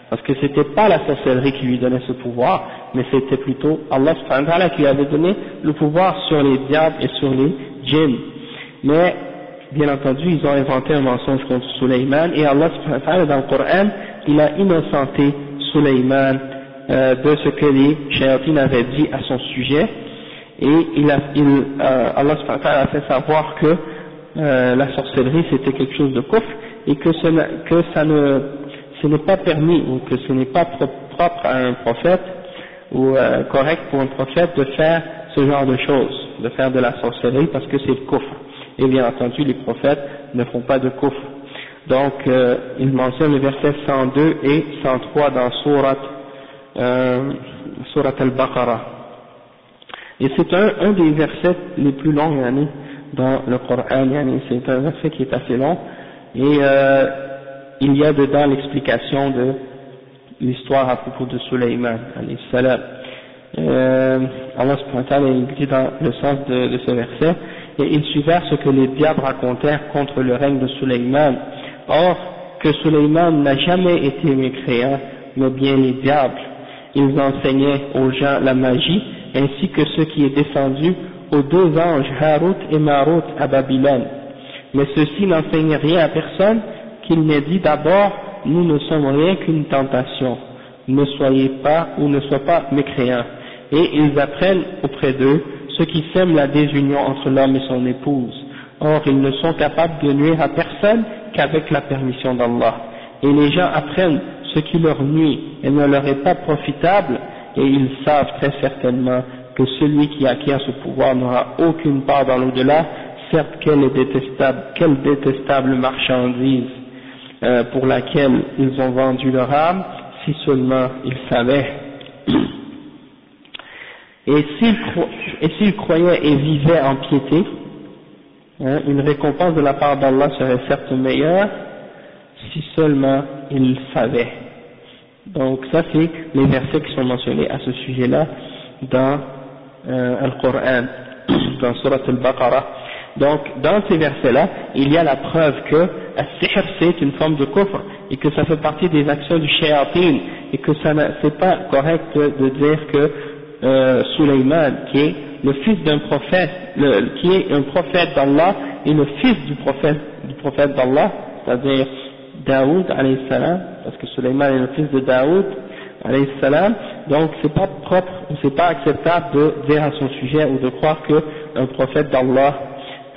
Speaker 1: parce que c'était pas la sorcellerie qui lui donnait ce pouvoir, mais c'était plutôt Allah subhanahu wa ta'ala qui lui avait donné le pouvoir sur les diables et sur les djinns. Mais bien entendu ils ont inventé un mensonge contre Sulayman, et Allah subhanahu wa ta'ala dans le Coran il a innocenté Sulayman de ce que les shayatins avaient dit à son sujet, et Allah subhanahu wa ta'ala a fait savoir que la sorcellerie c'était quelque chose de kufr, et que ce n'est pas permis, ou que ce n'est pas propre à un prophète, ou correct pour un prophète de faire ce genre de choses, de faire de la sorcellerie, parce que c'est le kufr, et bien entendu les prophètes ne font pas de kufr. Donc il mentionne les versets 102 et 103 dans Surat Al-Baqarah. Et c'est un des versets les plus longs dans le Coran, c'est un verset qui est assez long, et il y a dedans l'explication de l'histoire à propos de Sulayman alayhi salam. Allah subhanahu wa ta'ala dit dans le sens de ce verset: et ils suivirent ce que les diables racontèrent contre le règne de Sulayman. Or que Sulayman n'a jamais été mécréant, mais bien les diables. Ils enseignaient aux gens la magie, ainsi que ce qui est descendu aux deux anges Harut et Marut à Babylone. Mais ceux-ci n'enseignaient rien à personne, qu'ils n'aient dit d'abord: nous ne sommes rien qu'une tentation, ne soyez pas ou ne soient pas mécréants. Et ils apprennent auprès d'eux ce qui sème la désunion entre l'homme et son épouse. Or ils ne sont capables de nuire à personne qu'avec la permission d'Allah. Et les gens apprennent ce qui leur nuit et ne leur est pas profitable, et ils savent très certainement que celui qui acquiert ce pouvoir n'aura aucune part dans l'au-delà. Certes, quelle détestable marchandise pour laquelle ils ont vendu leur âme, si seulement ils savaient. Et s'ils croyaient et vivaient en piété, une récompense de la part d'Allah serait certes meilleure, si seulement ils savaient. Donc ça c'est les versets qui sont mentionnés à ce sujet-là dans Al-Qur'an, dans Surat Al-Baqarah. Donc dans ces versets-là, il y a la preuve que As-Sihr c'est une forme de kufr, et que ça fait partie des actions du shayatin, et que c'est pas correct de dire que Sulayman, qui est le fils d'un prophète, qui est un prophète d'Allah, et le fils du prophète d'Allah, c'est-à-dire Daoud alayhi salam, parce que Sulayman est le fils de Daoud alayhi salam, donc c'est pas propre, c'est pas acceptable de dire à son sujet ou de croire qu'un prophète d'Allah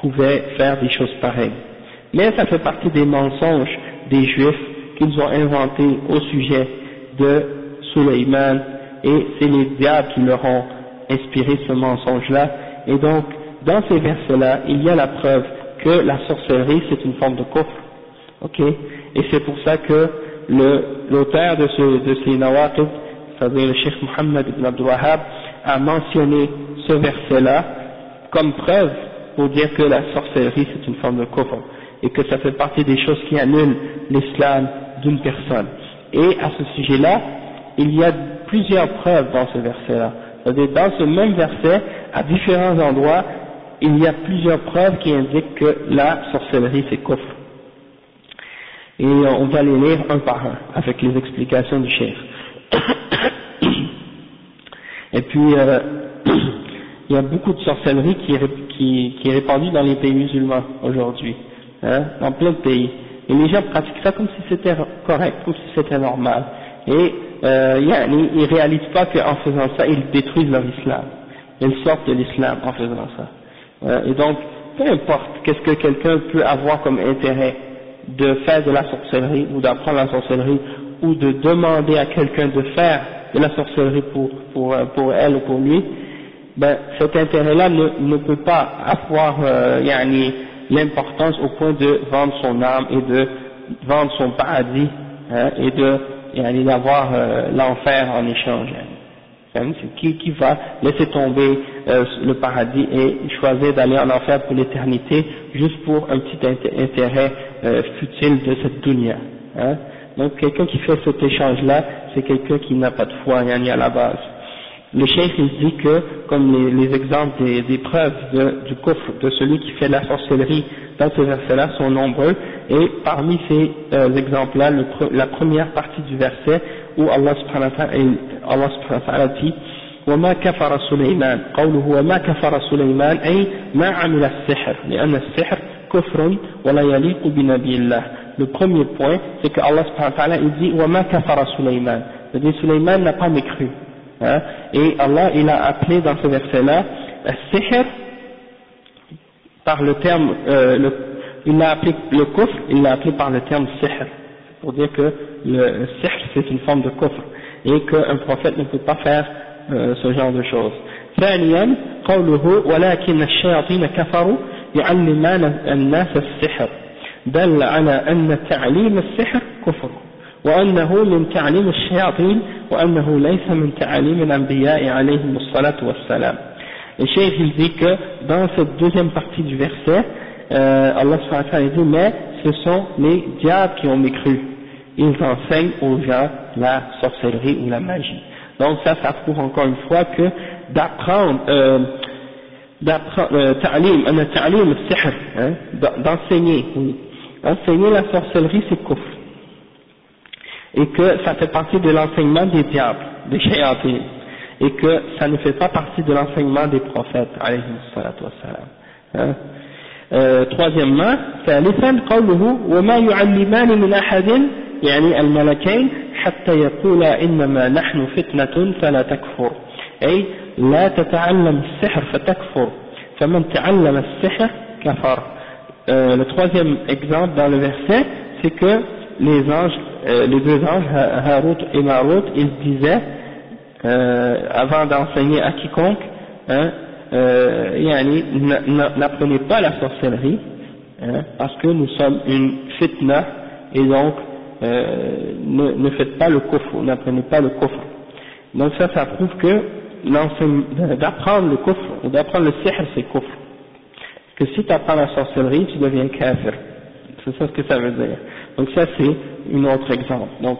Speaker 1: pouvait faire des choses pareilles. Mais ça fait partie des mensonges des Juifs qu'ils ont inventés au sujet de Sulayman, et c'est les diables qui leur ont inspiré ce mensonge-là. Et donc, dans ces versets-là, il y a la preuve que la sorcellerie c'est une forme de kufr, ok? Et c'est pour ça que l'auteur de ces nawaqid, c'est-à-dire le Cheikh Mohammed ibn Abdul Wahhab, a mentionné ce verset-là comme preuve pour dire que la sorcellerie c'est une forme de kufr, et que ça fait partie des choses qui annulent l'islam d'une personne. Et à ce sujet-là, il y a plusieurs preuves dans ce verset-là. C'est-à-dire dans ce même verset, à différents endroits, il y a plusieurs preuves qui indiquent que la sorcellerie c'est kufr. Et on va les lire un par un, avec les explications du cheikh. Et puis, il y a beaucoup de sorcellerie qui est répandue dans les pays musulmans aujourd'hui, dans plein de pays. Et les gens pratiquent ça comme si c'était correct, comme si c'était normal. Et ils réalisent pas qu'en faisant ça, ils détruisent leur islam. Ils sortent de l'islam en faisant ça. Et donc, peu importe qu'est-ce que quelqu'un peut avoir comme intérêt de faire de la sorcellerie ou d'apprendre la sorcellerie ou de demander à quelqu'un de faire de la sorcellerie pour elle ou pour lui, ben cet intérêt-là ne peut pas avoir l'importance au point de vendre son âme et de vendre son paradis et d'avoir l'enfer en échange. Qui va laisser tomber le paradis et choisir d'aller en enfer pour l'éternité juste pour un petit intérêt futile de cette dunya. Donc quelqu'un qui fait cet échange-là, c'est quelqu'un qui n'a pas de foi à la base. Le cheikh il dit que, comme les exemples des preuves du kufr de celui qui fait la sorcellerie dans ce verset-là sont nombreux, et parmi ces exemples-là, la première partie du verset où Allah subhanahu wa ta'ala dit وما كفر سليمان قوله وما كفر سليمان أي ما عمل السحر لأن السحر كفر ولا يليق بنبي الله. Le premier point, c'est que Allah subhanahu wa ta'ala il dit وما كفر سليمان, c'est-à-dire Sulayman n'a pas mécru. Et Allah il a appelé dans ce verset-là السحر par le terme il l'a appelé le kufr, il l'a appelé par le terme sihr, pour dire que le sihr c'est une forme de kufr et qu'un prophète ne peut pas faire ce genre de choses. ثانيا قوله ولكن الشياطين كفروا يعلمان الناس السحر, دل على أن تعليم السحر كفر وأنه من تعليم الشياطين وأنه ليس من تعليم الأنبياء عليهم الصلاة والسلام. Le cheikh il dit que dans cette deuxième partie du verset, Allah subhanahu wa ta'ala dit mais ce sont les diables qui ont mécru, ils enseignent aux gens la sorcellerie ou la magie. Donc ça prouve encore une fois que d'apprendre ta'lim al-sihr, d'enseigner la sorcellerie c'est kufr, et que ça fait partie de l'enseignement des diables, des shayatin, et que ça ne fait pas partie de l'enseignement des prophètes alayhi salatu wassalam. Troisièmement, ثالثا قوله وما يعلمان من أحد يعني الملكين حتى يقولا إنما نحن فتنة فلا تكفر أي لا تتعلم السحر فتكفر فمن تعلم السحر كفر. Le troisième exemple dans le verset, c'est que les deux anges Harut et Marut, ils disaient avant d'enseigner à quiconque, n'apprenez pas la sorcellerie, parce que nous sommes une fitna, et donc ne faites pas le kufr, n'apprenez pas le kufr. Donc ça prouve que d'apprendre le kufr ou d'apprendre le sihr c'est kufr. Que si tu apprends la sorcellerie, tu deviens kafir. C'est ça ce que ça veut dire. Donc ça c'est un autre exemple. Donc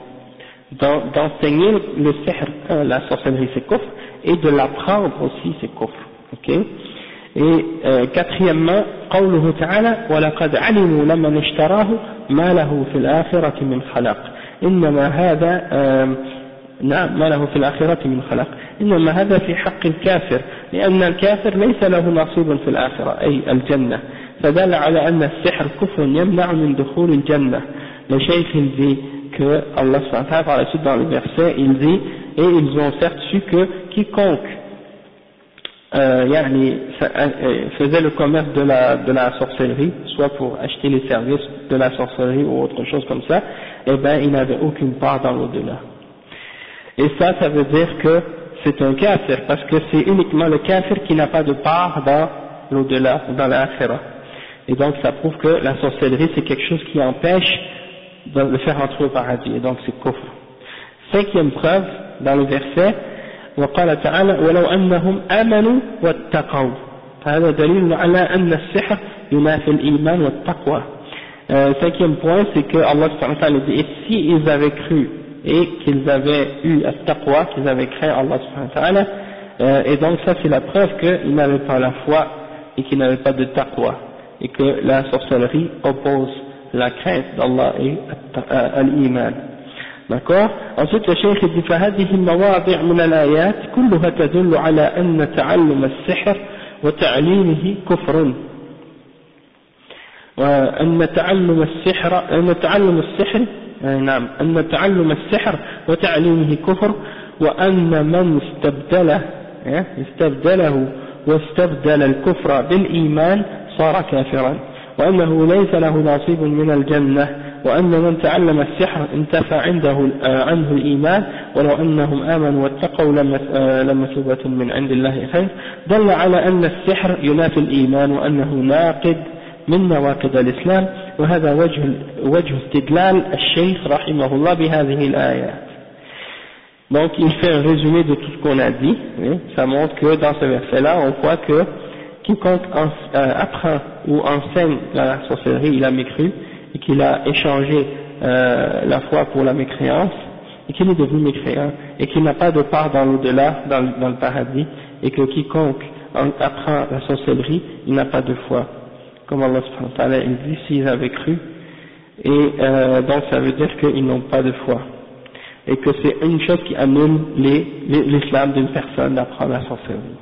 Speaker 1: d'enseigner le sihr, la sorcellerie c'est kufr, et de l'apprendre aussi c'est kufr. Ok. Et quatrièmement, قوله تعالى ولقد علموا لمن اشتراه ما له في الآخرة من خلاق إنما هذا ما له في الآخرة من خلاق إنما هذا في حق الكافر لأن الكافر ليس له نصيب في الآخرة أي الجنة فدل على أن السحر كفر يمنع من دخول الجنة. Le cheikh il dit que Allah subhanahu wa ta'ala par la suite dans le verset il dit et ils ont certes su que quiconque faisait le commerce de la sorcellerie, soit pour acheter les services de la sorcellerie ou autre chose comme ça, eh ben il n'avait aucune part dans l'au-delà. Et ça veut dire que c'est un kafir, parce que c'est uniquement le kafir qui n'a pas de part dans l'au-delà, dans l'akhira. Et donc ça prouve que la sorcellerie c'est quelque chose qui empêche de le faire entrer au paradis, et donc c'est kufr. Cinquième preuve dans le verset, وقال تعالى ولو أنهم آمنوا واتقوا هذا دليل على أن السحر ينافي الإيمان والتقوى. Cinquième point, c'est que Allah subhanahu wa ta'ala dit et si ils avaient cru et qu'ils avaient eu at-taqwa, qu'ils avaient craint Allah subhanahu wa ta'ala, et donc ça c'est la preuve qu'ils n'avaient pas la foi et qu'ils n'avaient pas de taqwa, et que la sorcellerie oppose la crainte d'Allah et l'iman. D'accord. Ensuite le cheikh dit فهذه المواضع من الآيات كلها تدل على أن تعلم السحر وتعليمه كفر وأن تعلم السحر وتعليمه كفر وأن من استبدله واستبدل الكفر بالإيمان صار كافرا وأنه ليس له نصيب من الجنة وأن من تعلم السحر انتفى عنه الإيمان ولو أنهم آمنوا واتقوا لمثوبة من عند الله خير دل على أن السحر ينافي الإيمان وأنه ناقض من نواقض الإسلام وهذا وجه استدلال الشيخ رحمه الله بهذه الآيات. Donc il fait un résumé de tout ce qu'on a dit, ça montre que dans ce verset-là on voit que quiconque apprend ou enseigne la sorcellerie il a mécru et qu'il a échangé la foi pour la mécréance, et qu'il est devenu mécréant, et qu'il n'a pas de part dans l'au-delà, dans le paradis, et que quiconque apprend la sorcellerie, il n'a pas de foi. Comme Allah subhanahu wa ta'ala, il dit s'ils avaient cru, et donc ça veut dire qu'ils n'ont pas de foi. Et que c'est une chose qui annule l'islam d'une personne d'apprendre la sorcellerie.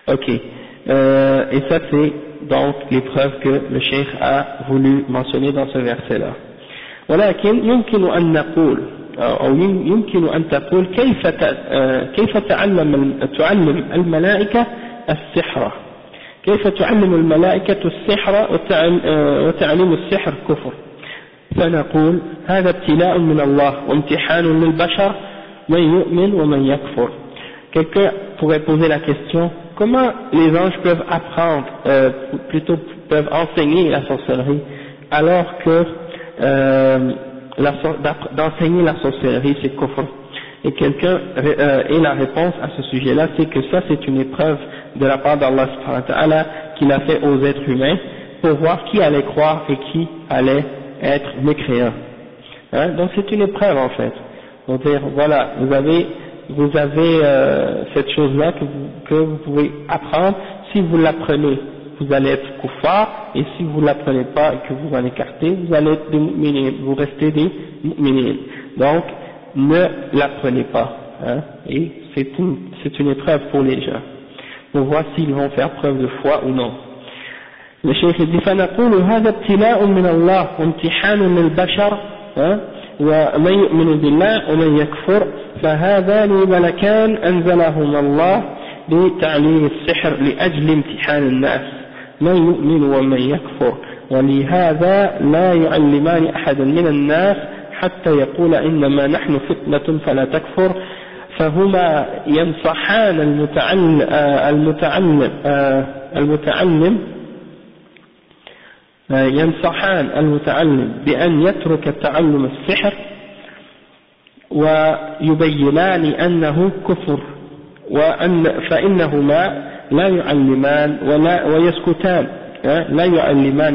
Speaker 1: Ok. Et ça c'est donc les preuves que le cheikh a voulu mentionner dans ce verset-là. ولكن يمكن أن نقول أو يمكن أن تقول كيف تعلم الملائكة السحر؟ كيف تعلم الملائكة السحر وتعليم السحر كفر؟ فنقول هذا ابتلاء من الله وامتحان للبشر من يؤمن ومن يكفر. Quelqu'un pourrait poser la question, comment les anges peuvent apprendre, plutôt peuvent enseigner la sorcellerie, alors que d'enseigner la sorcellerie c'est kufr. Et quelqu'un et la réponse à ce sujet-là, c'est que ça c'est une épreuve de la part d'Allah subhanahu wa ta'ala qu'il a fait aux êtres humains pour voir qui allait croire et qui allait être mécréant. Hein? Donc c'est une épreuve en fait. On va dire voilà, vous avez cette chose-là que vous pouvez apprendre. Si vous l'apprenez, vous allez être kuffar, et si vous l'apprenez pas et que vous en écartez, vous allez être des mu'minin, vous restez des mu'minin. Donc ne l'apprenez pas, hein, et c'est une épreuve pour les gens, pour voir s'ils vont faire preuve de foi ou non. Le cheikh dit فنقول هذا ابتلاء من الله وامتحان للبشر ومن يؤمن بالله ومن يكفر فهذان ملكان أنزلهما الله لتعليم السحر لأجل امتحان الناس من يؤمن ومن يكفر ولهذا لا يعلمان أحدا من الناس حتى يقول إنما نحن فتنة فلا تكفر فهما ينصحان المتعلم بأن يترك تعلم السحر ويبينان أنه كفر فإنهما لا يعلمان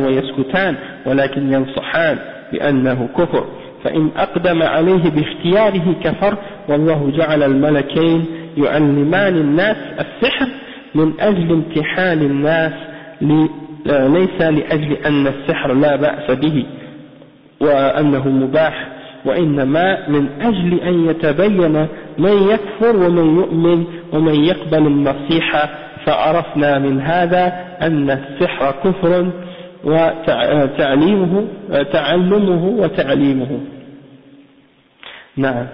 Speaker 1: ويسكتان ولكن ينصحان بأنه كفر فإن أقدم عليه باختياره كفر والله جعل الملكين يعلمان الناس السحر من أجل امتحان الناس ليس لأجل أن السحر لا بأس به وأنه مباح وإنما من أجل أن يتبين من يكفر ومن يؤمن ومن يقبل النصيحة فعرفنا من هذا أن السحر كفر تعلمه وتعليمه. نعم.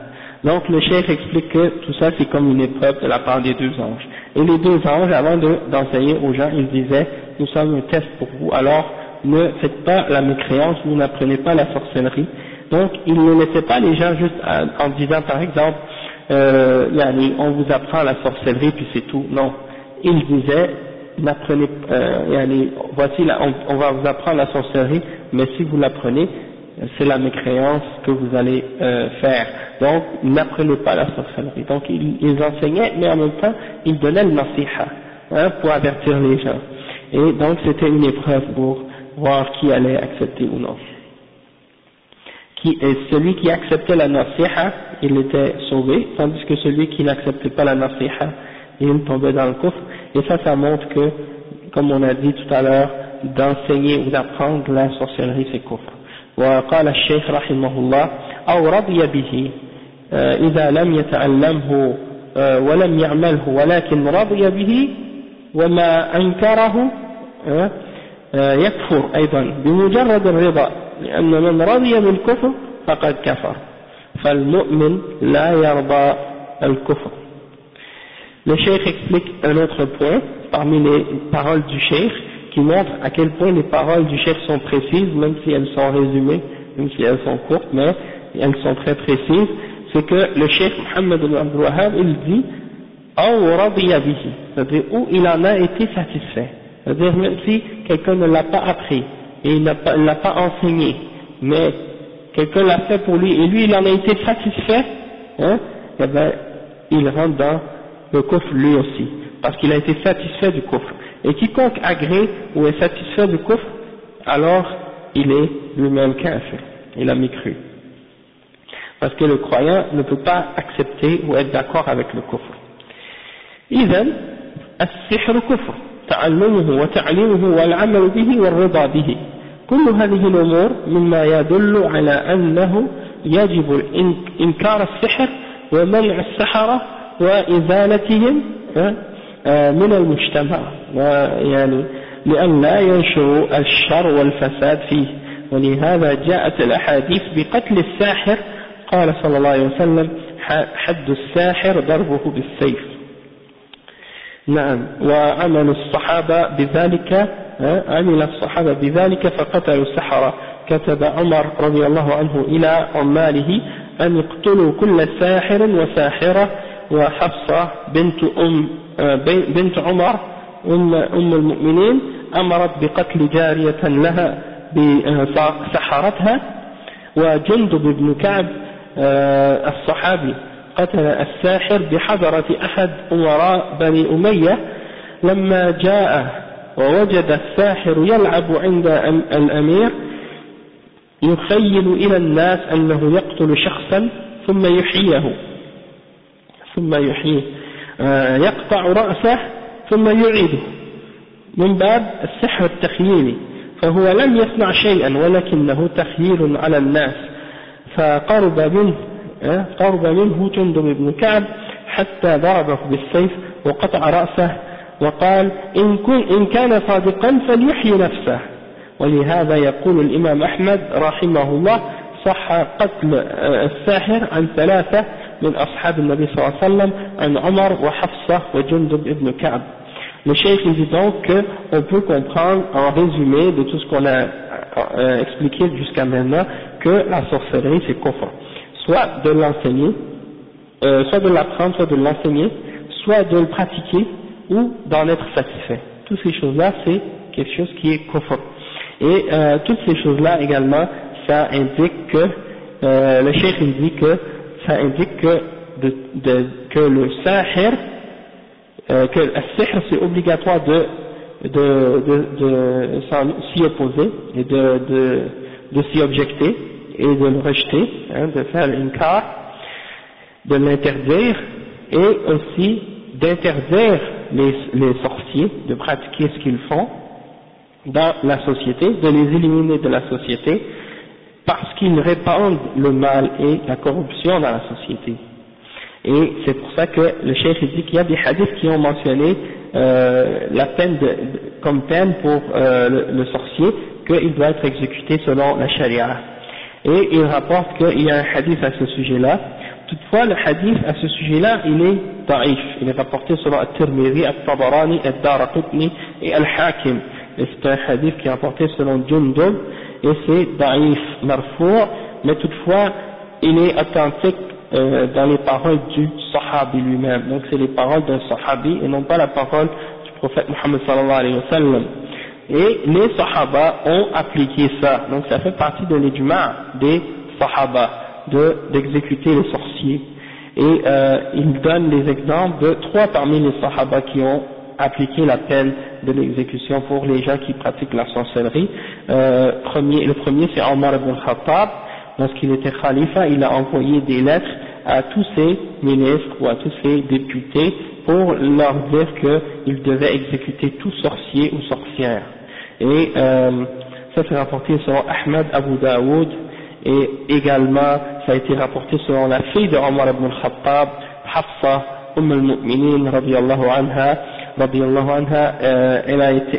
Speaker 1: Donc le cheikh explique que tout ça c'est comme une épreuve de la part des deux anges. Et les deux anges, avant d'enseigner aux gens, ils disaient nous sommes un test pour vous, alors ne faites pas la mécréance, vous n'apprenez pas la sorcellerie. Donc ils ne laissaient pas les gens juste en disant par exemple on vous apprend la sorcellerie puis c'est tout. Non, ils disaient n'apprenez voici on va vous apprendre la sorcellerie, mais si vous l'apprenez c'est la mécréance que vous allez faire. Donc n'apprenez pas la sorcellerie. Donc ils enseignaient, mais en même temps ils donnaient le nasiha pour avertir les gens. Et donc c'était une épreuve pour voir qui allait accepter ou non. Celui qui acceptait la nasiha, il était sauvé, tandis que celui qui n'acceptait pas la nasiha, il tombait dans le kufr. Et ça montre que, comme on a dit tout à l'heure, d'enseigner ou d'apprendre la sorcellerie c'est kufr. وقال الشيخ رحمه الله أو رضي به إذا لم يتعلمه ولم يعمله ولكن رضي به وما أنكره يكفر أيضا بمجرد الرضا لأن من رضي بالكفر فقد كفر فالمؤمن لا يرضى الكفر. Le cheikh explique un autre point parmi les paroles du cheikh qui montre à quel point les paroles du cheikh sont précises, même si elles sont résumées, même si elles sont courtes, mais elles sont très précises. C'est que le cheikh Mohammed ibn Abdul Wahhab, il dit أو رضي به, c'est-à-dire où il en a été satisfait, c'est-à-dire même si quelqu'un ne l'a pas appris et il ne l'a pas enseigné, mais quelqu'un l'a fait pour lui et lui il en a été satisfait, et ben il rentre dans le kufr lui aussi, parce qu'il a été satisfait du kufr. Et quiconque agrée ou est satisfait du kufr, alors il est lui-même kafir, il a mécru. Parce que le croyant ne peut pas accepter ou être d'accord avec le kufr. إذن السحر كفر تعلمه وتعليمه والعمل به والرضا به كل هذه الأمور مما يدل على أنه يجب إنكار السحر ومنع السحرة وإزالتهم من المجتمع يعني لئلا ينشروا الشر والفساد فيه ولهذا جاءت الأحاديث بقتل الساحر قال صلى الله عليه وسلم حد الساحر ضربه بالسيف. نعم. وعمل الصحابة بذلك فقتلوا السحرة. كتب عمر رضي الله عنه إلى عماله أن يقتلوا كل ساحر وساحرة وحفصة بنت عمر أم المؤمنين أمرت بقتل جارية لها سحرتها. وجندب بن كعب الصحابي قتل الساحر بحضرة أحد أمراء بني أمية لما جاء ووجد الساحر يلعب عند الأمير يخيل إلى الناس أنه يقتل شخصا ثم يحييه يقطع رأسه ثم يعيده من باب السحر التخييلي، فهو لم يصنع شيئا ولكنه تخييل على الناس. فقرب منه جندب بن كعب حتى ضربه بالسيف وقطع رأسه وقال إن كان صادقا فليحيي نفسه. ولهذا يقول الإمام أحمد رحمه الله صح قتل الساحر عن 3 من أصحاب النبي صلى الله عليه وسلم عن عمر وحفصة وجندب ibn Ka'b. Le cheikh dit donc qu'on peut comprendre en résumé de tout ce qu'on a expliqué jusqu'à maintenant que la sorcellerie c'est kufr, soit de l'enseigner, soit de l'apprendre, soit de l'enseigner, soit de le pratiquer ou d'en être satisfait. Toutes ces choses-là c'est quelque chose qui est kufr. Et toutes ces choses-là également ça indique que le cheikh dit que ça indique que le sahir, que le sihr c'est obligatoire de s'y opposer et de s'y objecter et de le rejeter, de faire l'inkar, de l'interdire et aussi d'interdire les sorciers de pratiquer ce qu'ils font dans la société, de les éliminer de la société parce qu'ils répandent le mal et la corruption dans la société. Et c'est pour ça que le cheikh dit qu'il y a des hadiths qui ont mentionné la peine comme peine pour le sorcier, qu'il doit être exécuté selon la charia. Et il rapporte qu'il y a un hadith à ce sujet-là. Toutefois, le hadith à ce sujet-là, il est da'if. Il est rapporté selon At-Tirmidhi, At-Tabarani, Ad-Daraqutni et Al-Hakim. Et c'est un hadith qui est rapporté selon Jundub, et c'est da'if, marfou', mais toutefois, il est authentique dans les paroles du sahabi lui-même. Donc c'est les paroles d'un sahabi et non pas la parole du prophète Muhammad sallallahu alayhi wa sallam. Et les sahaba ont appliqué ça. Donc ça fait partie de l'ijma' des sahaba d'exécuter les sorciers. Et il donne les exemples de 3 parmi les sahaba qui ont appliqué la peine de l'exécution pour les gens qui pratiquent la sorcellerie. Le premier c'est Omar ibn Khattab. Lorsqu'il était khalifa, il a envoyé des lettres à tous ses ministres ou à tous ses députés pour leur dire qu'ils devaient exécuter tout sorcier ou sorcière. Et ça c'est rapporté selon Ahmad, Abu Daoud, et également ça a été rapporté selon la fille de Omar ibn al-Khattab, Hafsa, al-Mu'minin, radiyallahu anha,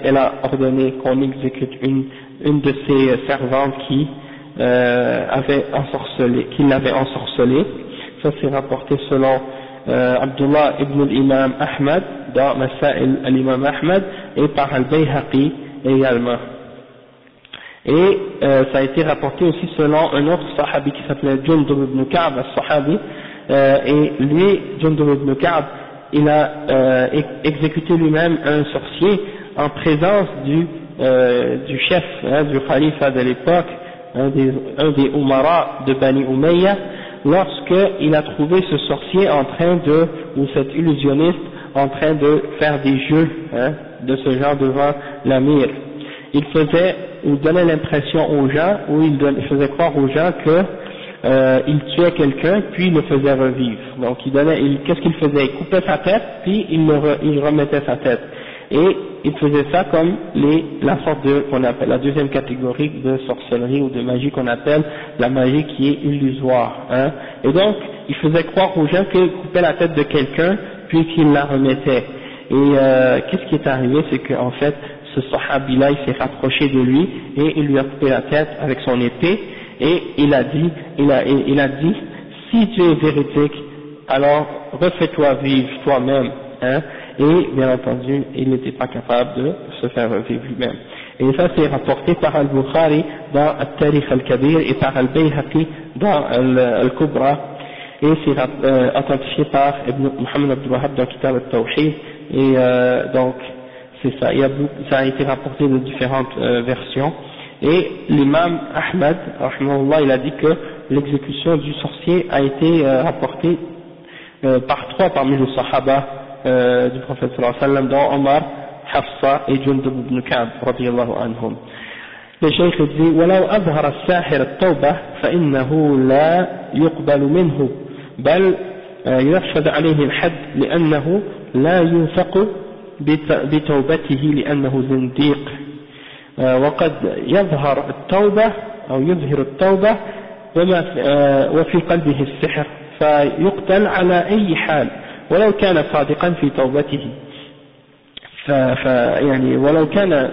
Speaker 1: elle a ordonné qu'on exécute une de ses servantes qui l'avait ensorcelé. Ça c'est rapporté selon Abdullah ibn al-Imam Ahmad dans Masail al-Imam Ahmad et par al-Bayhaqi également. Et ça a été rapporté aussi selon un autre sahabi qui s'appelait Jundub ibn Ka'b al-Sahabi, et lui, Jundub ibn Ka'b, il a exécuté lui-même un sorcier en présence du chef, du khalifa de l'époque, un des Umara de Bani Umayya, lorsqu'il a trouvé ce sorcier ou cet illusionniste en train de faire des jeux de ce genre devant l'amir. Il donnait l'impression aux gens, ou il faisait croire aux gens qu'il tuait quelqu'un puis il le faisait revivre. Donc qu'est-ce qu'il faisait? Il coupait sa tête puis il remettait sa tête. Et il faisait ça comme la sorte qu'on appelle la deuxième catégorie de sorcellerie ou de magie qu'on appelle la magie qui est illusoire. Et donc, il faisait croire aux gens qu'il coupait la tête de quelqu'un puis qu'il la remettait. Et qu'est-ce qui est arrivé? C'est qu'en fait, ce sahabi-là, il s'est rapproché de lui et il lui a coupé la tête avec son épée et il a dit, si tu es véridique, alors refais-toi vivre toi-même. Et bien entendu, il n'était pas capable de se faire revivre lui-même. Et ça c'est rapporté par Al-Bukhari dans Al-Tarikh Al-Kabir et par Al-Bayhaqi dans Al-Kubra, et c'est authentifié par Ibn Muhammad Abdul Wahhab dans Kitab Al-Tawhid, et donc c'est ça. Ça a été rapporté de différentes versions. Et l'imam Ahmad, rahimahullah, il a dit que l'exécution du sorcier a été rapportée par 3 parmi les sahaba du prophète sallallahu alayhi wa sallam, dont Omar, Hafsa et Jundub ibn Ka'b radiyallahu anhum. Le cheikh dit ولو أظهر الساحر التوبة فإنه لا يقبل منه بل يرشد عليه الحد لأنه لا يوثق بتوبته لأنه زنديق وقد يظهر التوبة أو يظهر التوبة وفي قلبه السحر فيقتل على أي حال ولو كان صادقا في توبته يعني ولو كان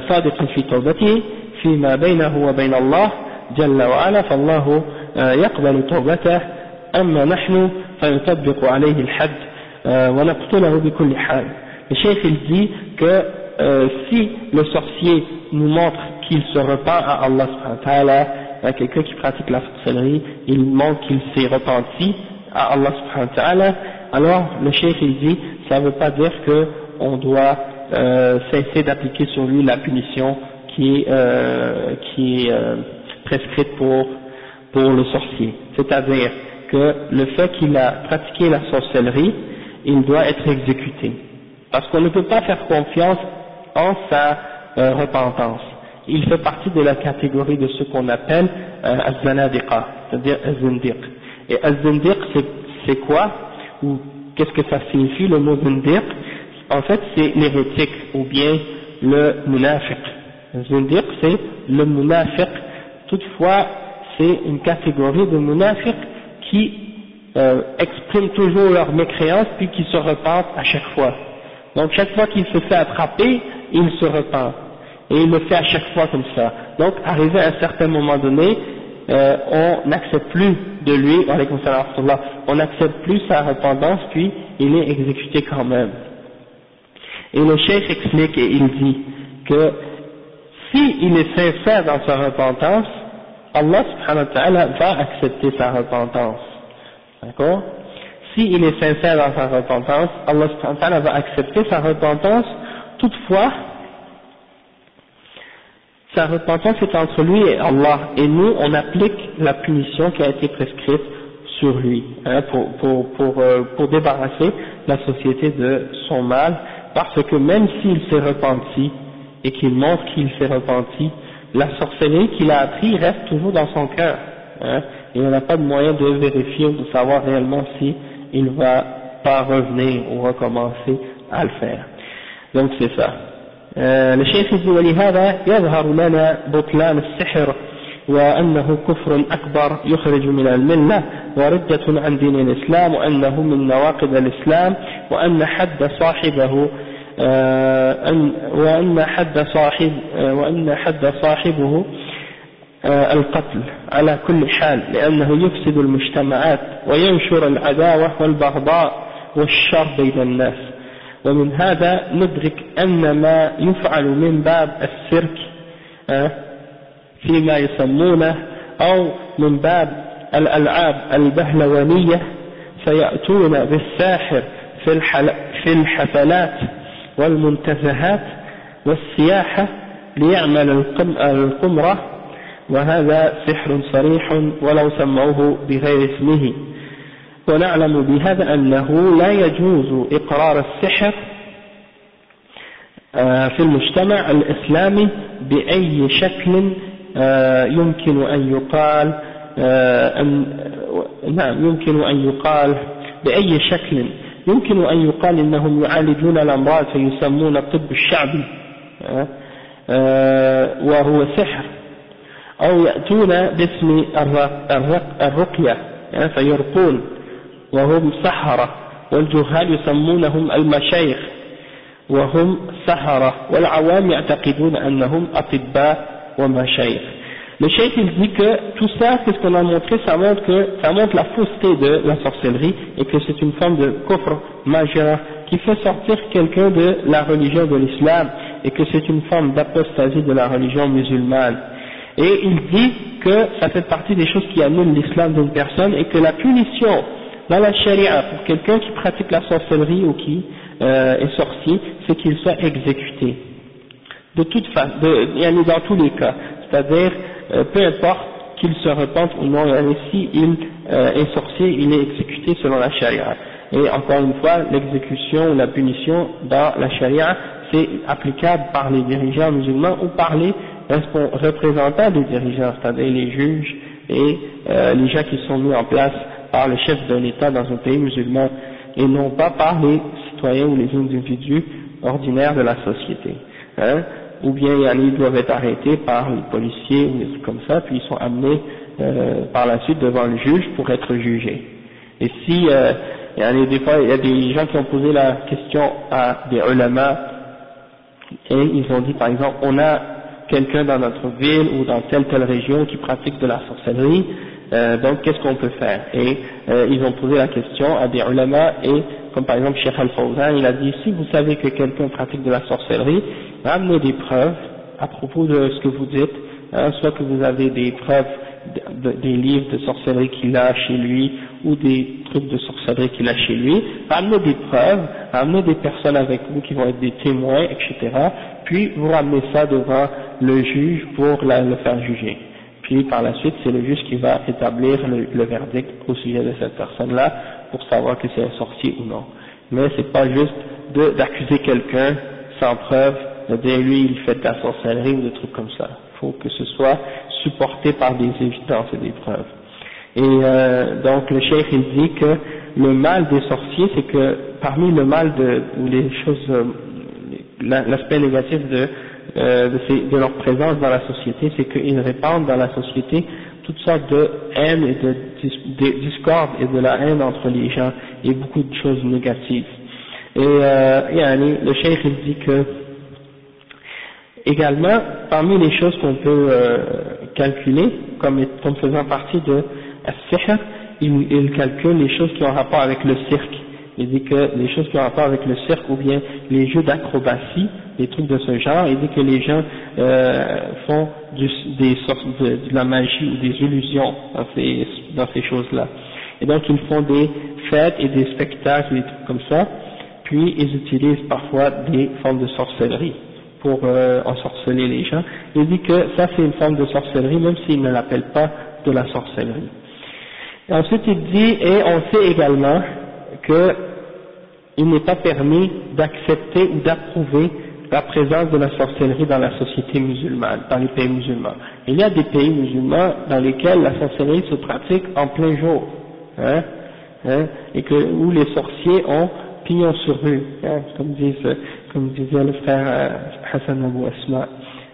Speaker 1: صادقا في توبته فيما بينه وبين الله جل وعلا فالله يقبل توبته أما نحن فيطبق عليه الحد ونقتله بكل حال. Le cheikh il dit que si le sorcier nous montre qu'il se repent à Allah subhanahu wa ta'ala, à quelqu'un qui pratique la sorcellerie, il montre qu'il s'est repenti à Allah subhanahu wa ta'ala, alors le cheikh il dit ça ne veut pas dire qu'on doit cesser d'appliquer sur lui la punition qui est prescrite pour le sorcier, c'est-à-dire que le fait qu'il a pratiqué la sorcellerie, il doit être exécuté, parce qu'on ne peut pas faire confiance en sa repentance. Il fait partie de la catégorie de ce qu'on appelle az-zanadiqa, c'est-à-dire az-zindiq. Et az-zindiq c'est quoi, ou qu'est-ce que ça signifie le mot zindiq? En fait c'est l'hérétique ou bien le munafiq. Az-zindiq c'est le munafiq, toutefois c'est une catégorie de munafiq qui expriment toujours leur mécréance puis qui se repentent à chaque fois. Donc chaque fois qu'il se fait attraper, il se repent. Et il le fait à chaque fois comme ça. Donc arrivé à un certain moment donné, on n'accepte plus de lui, on n'accepte plus sa repentance, puis il est exécuté quand même. Et le cheikh explique et il dit que si il est sincère dans sa repentance, Allah subhanahu wa ta'ala va accepter sa repentance. D'accord? Si il est sincère dans sa repentance, Allah subhanahu wa ta'ala va accepter sa repentance. Toutefois, sa repentance est entre lui et Allah, et nous on applique la punition qui a été prescrite sur lui, hein, pour débarrasser la société de son mal, parce que même s'il s'est repenti et qu'il montre qu'il s'est repenti, la sorcellerie qu'il a appris reste toujours dans son cœur, hein, et on n'a pas de moyen de vérifier ou de savoir réellement si il va pas revenir ou recommencer à le faire. Donc c'est ça. Le cheikh dit ولهذا يظهر لنا بطلان السحر وأنه كفر أكبر يخرج من الملة وردة عن دين الإسلام وأنه من نواقض الإسلام وأن حد صاحبه القتل على كل حال لأنه يفسد المجتمعات وينشر العداوة والبغضاء والشر بين الناس. ومن هذا ندرك أن ما يفعل من باب السيرك فيما يسمونه أو من باب الألعاب البهلوانية فيأتون بالساحر في الحفلات والمنتزهات والسياحة ليعمل القمرة، وهذا سحر صريح ولو سموه بغير اسمه. ونعلم بهذا أنه لا يجوز إقرار السحر في المجتمع الإسلامي بأي شكل يمكن أن يقال بأي شكل يمكن أن يقال إنهم يعالجون الأمراض فيسمون الطب الشعبي وهو سحر، أو يأتون باسم الرقية فيرقون وهم سحرة، والجهال يسمونهم المشايخ وهم سحرة، والعوام يعتقدون أنهم أطباء ومشايخ. Le cheikh il dit que tout ça, c'est ce qu'on a montré, ça montre la fausseté de la sorcellerie et que c'est une forme de kufr majeur qui fait sortir quelqu'un de la religion de l'islam et que c'est une forme d'apostasie de la religion musulmane. Et il dit que ça fait partie des choses qui annulent l'islam d'une personne et que la punition dans la charia pour quelqu'un qui pratique la sorcellerie ou qui est sorcier, c'est qu'il soit exécuté. De toute façon, dans tous les cas, c'est-à-dire, peu importe qu'il se repente ou non, si il est sorcier, il est exécuté selon la charia. Et encore une fois, l'exécution ou la punition dans la charia, c'est applicable par les dirigeants musulmans ou par les représentants des dirigeants, c'est-à-dire les juges et les gens qui sont mis en place par le chef d'un État dans un pays musulman, et non pas par les citoyens ou les individus ordinaires de la société. Hein? Ou bien ils doivent être arrêtés par les policiers ou des trucs comme ça, puis ils sont amenés par la suite devant le juge pour être jugés. Et si des fois il y a des gens qui ont posé la question à des ulama et ils ont dit par exemple on a quelqu'un dans notre ville ou dans telle région qui pratique de la sorcellerie, donc qu'est-ce qu'on peut faire? Et ils ont posé la question à des ulama et comme par exemple Cheikh Al-Fawzan, il a dit si vous savez que quelqu'un pratique de la sorcellerie, amenez des preuves à propos de ce que vous dites, hein, soit que vous avez des preuves des livres de sorcellerie qu'il a chez lui ou des trucs de sorcellerie qu'il a chez lui, amenez des preuves, amenez des personnes avec vous qui vont être des témoins, etc. Puis vous ramenez ça devant le juge pour le faire juger. Puis par la suite, c'est le juge qui va établir le verdict au sujet de cette personne-là pour savoir que c'est un sorcier ou non. Mais c'est pas juste d'accuser quelqu'un sans preuve, de dire lui il fait de la sorcellerie ou des trucs comme ça. Il faut que ce soit supporté par des évidences et des preuves. Et donc le cheikh il dit que le mal des sorciers, c'est que parmi le mal ou les choses, l'aspect négatif de leur présence dans la société, c'est qu'ils répandent dans la société toutes sortes de haine et de discorde et de la haine entre les gens et beaucoup de choses négatives. Et le cheikh il dit que également, parmi les choses qu'on peut calculer comme faisant partie de as-sihr, il calcule les choses qui ont rapport avec le cirque. Il dit que les choses qui ont rapport avec le cirque ou bien les jeux d'acrobatie, des trucs de ce genre, il dit que les gens font de la magie ou des illusions dans ces choses-là. Et donc ils font des fêtes et des spectacles, des trucs comme ça, puis ils utilisent parfois des formes de sorcellerie pour ensorceler les gens. Il dit que ça c'est une forme de sorcellerie, même s'il ne l'appelle pas de la sorcellerie. Et ensuite il dit, et on sait également que il n'est pas permis d'accepter ou d'approuver la présence de la sorcellerie dans la société musulmane, dans les pays musulmans. Il y a des pays musulmans dans lesquels la sorcellerie se pratique en plein jour, et où les sorciers ont pignon sur rue, comme disait le frère Hassan Abou Asma.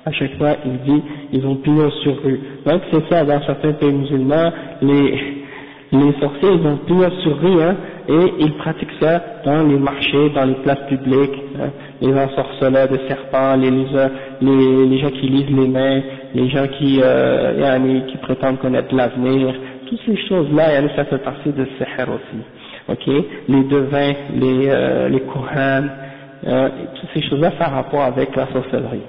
Speaker 1: À chaque fois, il dit, ils ont pignon sur rue. Donc c'est ça, dans certains pays musulmans, les sorciers, ils ont pignon sur rue, et ils pratiquent ça dans les marchés, dans les places publiques, les ensorceleurs de serpents, les gens qui lisent les mains, les gens qui prétendent connaître l'avenir, toutes ces choses-là, ça fait partie de sihr aussi. Ok, les devins, les Qur'an, toutes ces choses-là, ça a rapport avec la sorcellerie.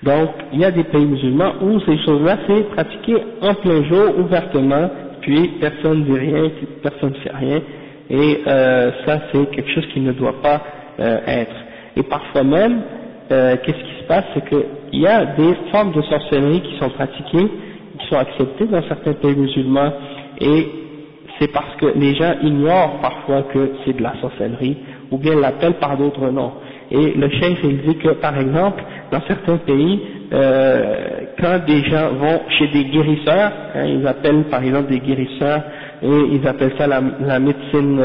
Speaker 1: Donc, il y a des pays musulmans où ces choses-là, c'est pratiqué en plein jour, ouvertement, puis personne ne dit rien, personne ne fait rien, et ça c'est quelque chose qui ne doit pas être. Et parfois même, qu'est-ce qui se passe, c'est qu'il y a des formes de sorcellerie qui sont pratiquées, qui sont acceptées dans certains pays musulmans, et c'est parce que les gens ignorent parfois que c'est de la sorcellerie, ou bien l'appellent par d'autres noms. Et le cheikh il dit que par exemple, dans certains pays, quand des gens vont chez des guérisseurs, ils appellent par exemple des guérisseurs, et ils appellent ça la médecine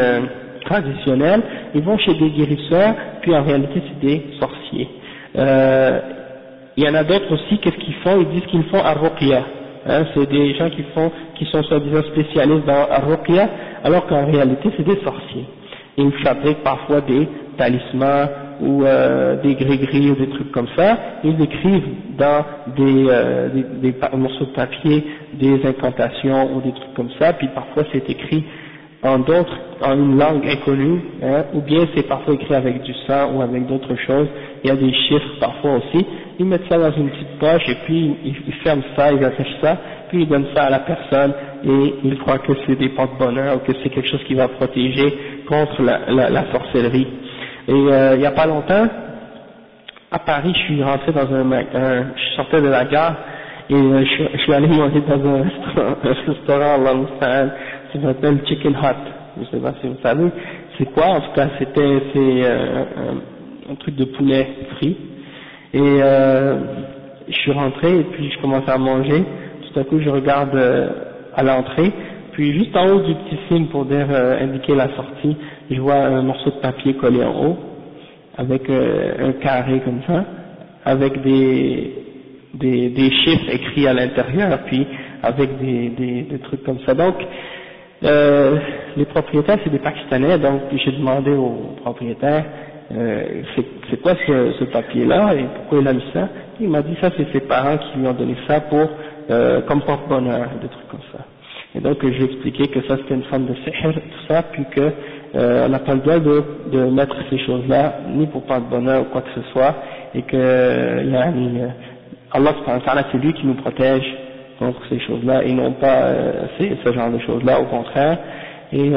Speaker 1: traditionnelle, ils vont chez des guérisseurs, puis en réalité c'est des sorciers. Il y en a d'autres aussi, qu'est-ce qu'ils font? Ils disent qu'ils font ar-ruqya. C'est des gens qui sont soi-disant spécialistes dans ar-ruqya, alors qu'en réalité c'est des sorciers. Ils fabriquent parfois des talismans ou des gris-gris ou des trucs comme ça, ils écrivent dans des morceaux de papier des incantations ou des trucs comme ça, puis parfois c'est écrit en une langue inconnue, ou bien c'est parfois écrit avec du sang ou avec d'autres choses, il y a des chiffres parfois aussi, ils mettent ça dans une petite poche et puis ils ferment ça, ils attachent ça, puis ils donnent ça à la personne et ils croient que c'est des porte-bonheur ou que c'est quelque chose qui va protéger contre la sorcellerie. Et il n'y a pas longtemps, à Paris, je suis rentré dans je sortais de la gare, et je suis allé manger dans un restaurant, Allah Musta'an, qui s'appelle Chicken Hut. Je sais pas si vous savez, c'est quoi, en tout cas c'est un truc de poulet frit, et je suis rentré, et puis je commence à manger, tout à coup je regarde à l'entrée, puis juste en haut du petit signe pour dire indiquer la sortie, je vois un morceau de papier collé en haut, avec un carré comme ça, avec des chiffres écrits à l'intérieur, puis avec des trucs comme ça. Donc, les propriétaires, c'est des Pakistanais, donc j'ai demandé au propriétaire, c'est quoi ce papier-là, et pourquoi il a mis ça? Il m'a dit ça, c'est ses parents qui lui ont donné ça pour, comme porte-bonheur, des trucs comme ça. Et donc, j'ai expliqué que ça, c'était une forme de sihr, tout ça, puis que, on n'a pas le droit de mettre ces choses-là, ni pour porte-bonheur ou quoi que ce soit, et que, Allah subhanahu wa ta'ala, c'est lui qui nous protège contre ces choses-là, et non pas ce genre de choses-là, au contraire. Et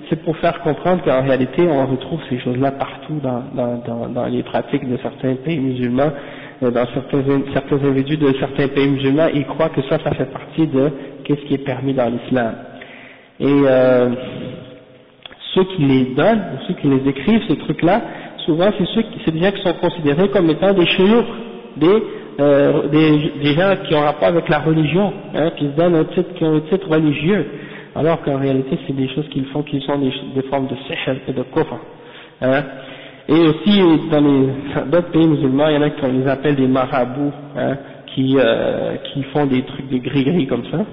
Speaker 1: c'est pour faire comprendre qu'en réalité, on retrouve ces choses-là partout dans les pratiques de certains pays musulmans, dans certains individus de certains pays musulmans, ils croient que ça fait partie de qu'est-ce qui est permis dans l'islam. Et ceux qui les donnent, ceux qui les écrivent, ces trucs-là, souvent c'est des gens qui sont considérés comme étant des chouyours, des gens qui ont rapport avec la religion, hein, qui se donnent qui ont un titre religieux, alors qu'en réalité c'est des choses qu'ils font qui sont des formes de sihr et de kufr. Hein. Et aussi dans d'autres pays musulmans, il y en a qui les appellent des marabouts, hein, qui font des trucs de gris-gris comme ça.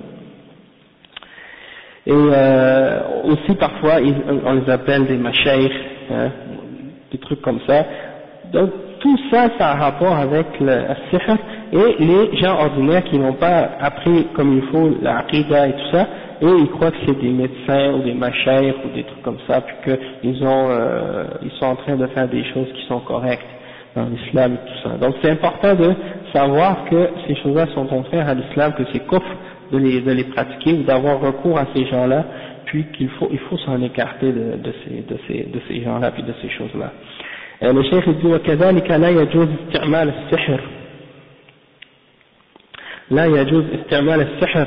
Speaker 1: Et aussi parfois on les appelle des mashaykh, hein, des trucs comme ça. Donc tout ça, ça a rapport avec le sihr, et les gens ordinaires qui n'ont pas appris comme il faut la aqidah et tout ça, et ils croient que c'est des médecins ou des mashaykh ou des trucs comme ça, puis qu'ils ils sont en train de faire des choses qui sont correctes dans l'islam et tout ça. Donc c'est important de savoir que ces choses-là sont contraires à l'islam, que c'est kufr de les pratiquer ou d'avoir recours à ces gens-là, puis il faut s'en écarter de ces gens-là puis de ces choses-là. Le cheikh dit وكذلك لا يجوز استعمال السحر لا يجوز استعمال السحر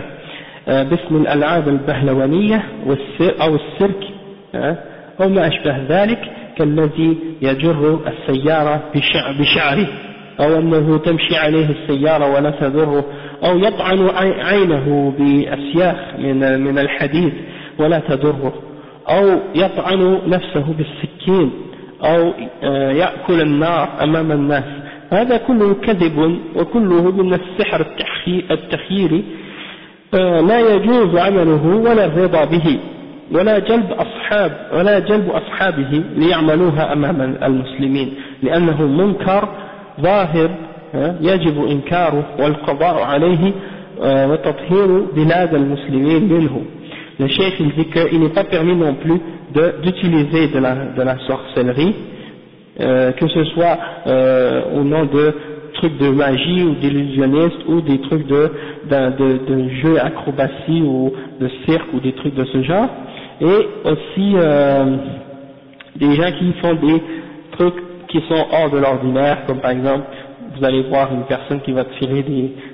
Speaker 1: باسم الألعاب البهلوانية أو السيرك أو ما أشبه ذلك كالذي يجر السيارة بشعره أو أنه تمشي عليه السيارة ولا تضره أو يطعن عينه بأسياخ من الحديد ولا تضره أو يطعن نفسه بالسكين أو يأكل النار أمام الناس. هذا كله كذب وكله من السحر التخييري لا يجوز عمله ولا الرضا به ولا جلب أصحابه ليعملوها أمام المسلمين لأنه منكر ظاهر يجب إنكاره والقضاء عليه وتطهير بلاد المسلمين منه. Le cheikh il dit qu'il n'est pas permis non plus d'utiliser de la sorcellerie, que ce soit au nom de trucs de magie ou d'illusionnistes ou des trucs de jeux acrobatie ou de cirque ou des trucs de ce genre, et aussi des gens qui font des trucs qui sont hors de l'ordinaire, comme par exemple vous allez voir une personne qui va tirer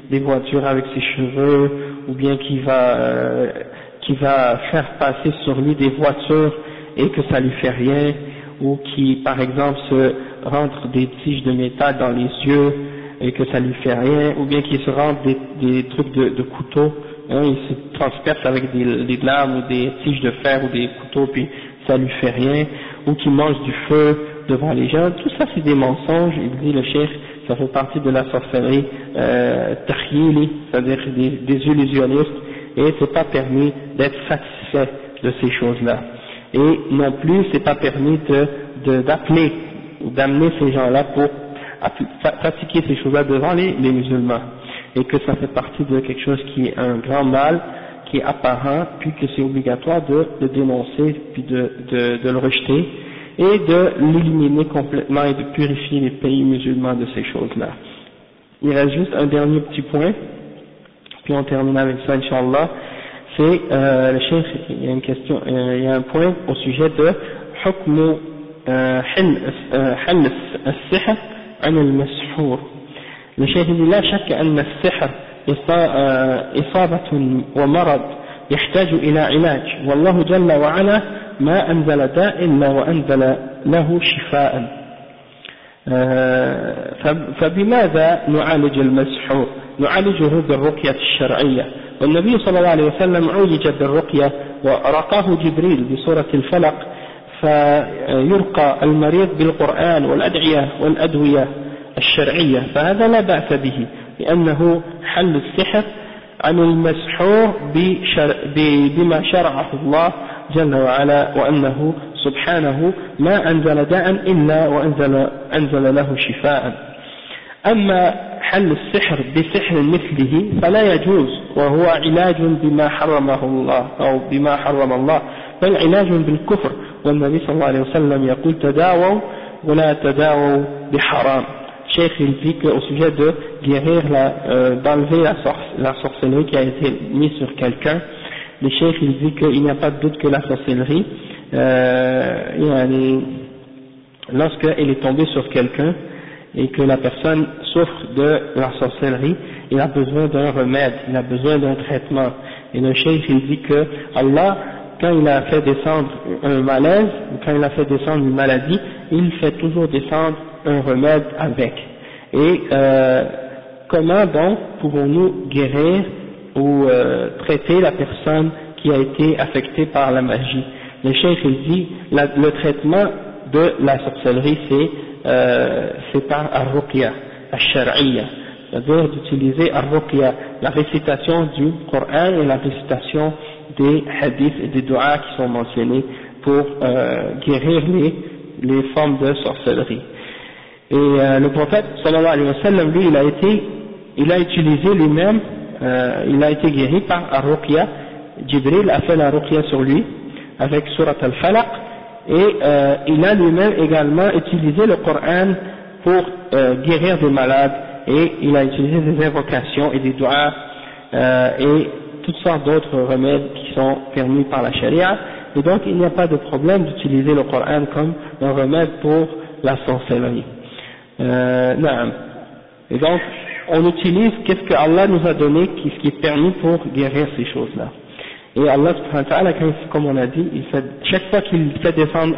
Speaker 1: des voitures avec ses cheveux, ou bien qui va faire passer sur lui des voitures et que ça lui fait rien, ou qui par exemple se rentre des tiges de métal dans les yeux et que ça lui fait rien, ou bien qui se rentre des trucs de couteau, hein, il se transperce avec des lames ou des tiges de fer ou des couteaux puis ça lui fait rien, ou qui mange du feu devant les gens. Tout ça c'est des mensonges, il dit le cheikh, ça fait partie de la sorcellerie takhili, c'est-à-dire des illusionnistes, et c'est pas permis d'être satisfait de ces choses-là. Et non plus c'est pas permis d'appeler ou d'amener ces gens-là pour pratiquer ces choses-là devant les musulmans, et que ça fait partie de quelque chose qui est un grand mal, qui est apparent, puis que c'est obligatoire de dénoncer, puis de le rejeter, et de l'éliminer complètement et de purifier les pays musulmans de ces choses-là. Il reste juste un dernier petit point, puis on termine avec ça, Inch'Allah. C'est le cheikh, il y a une question, il y a un point au sujet de hukmu حل السحر عن المسحور. الشيخ لا شك أن السحر إصابة ومرض يحتاج إلى علاج، والله جل وعلا ما أنزل داء إلا وأنزل له شفاء. فبماذا نعالج المسحور؟ نعالجه بالرقية الشرعية، والنبي صلى الله عليه وسلم عولج بالرقية ورقاه جبريل بسورة الفلق، فيرقى المريض بالقرآن والأدوية الشرعية، فهذا لا بأس به، لأنه حل السحر عن المسحور بما شرعه الله جل وعلا، وأنه سبحانه ما أنزل داء إلا وأنزل له شفاء. أما حل السحر بسحر مثله فلا يجوز، وهو علاج بما حرمه الله أو بما حرم الله، بل علاج بالكفر، والنبي صلى الله عليه وسلم يقول تداووا ولا تداووا بحرام. Cheikh il dit qu'au sujet de guérir, d'enlever la sorcellerie qui a été mise sur quelqu'un, le Cheikh il dit qu'il n'y a pas de doute que la sorcellerie, lorsqu'elle est tombée sur quelqu'un et que la personne souffre de la sorcellerie, il a besoin d'un remède, il a besoin d'un traitement. Et le Cheikh il dit que Allah, quand il a fait descendre un malaise, quand il a fait descendre une maladie, il fait toujours descendre un remède avec. Et comment donc pouvons-nous guérir ou traiter la personne qui a été affectée par la magie? Le Cheikh il dit le traitement de la sorcellerie c'est par ar-ruqya ash-shar'iyya, c'est-à-dire d'utiliser ar-ruqya, la récitation du Coran et la récitation des hadiths et des du'as qui sont mentionnés pour guérir les formes de sorcellerie. Et le prophète sallallahu alayhi wa sallam, lui, il a utilisé lui-même, il a été guéri par ar-ruqya. Jibril a fait la ruqya sur lui avec surat al-Falaq, et il a lui-même également utilisé le Coran pour guérir des malades, et il a utilisé des invocations et des du'as et toutes sortes d'autres remèdes qui sont permis par la charia, et donc il n'y a pas de problème d'utiliser le Coran comme un remède pour la sorcellerie. Et donc on utilise qu'est-ce que Allah nous a donné, ce qui est permis pour guérir ces choses-là. Et Allah subhanahu wa ta'ala, comme on a dit, chaque fois qu'il fait descendre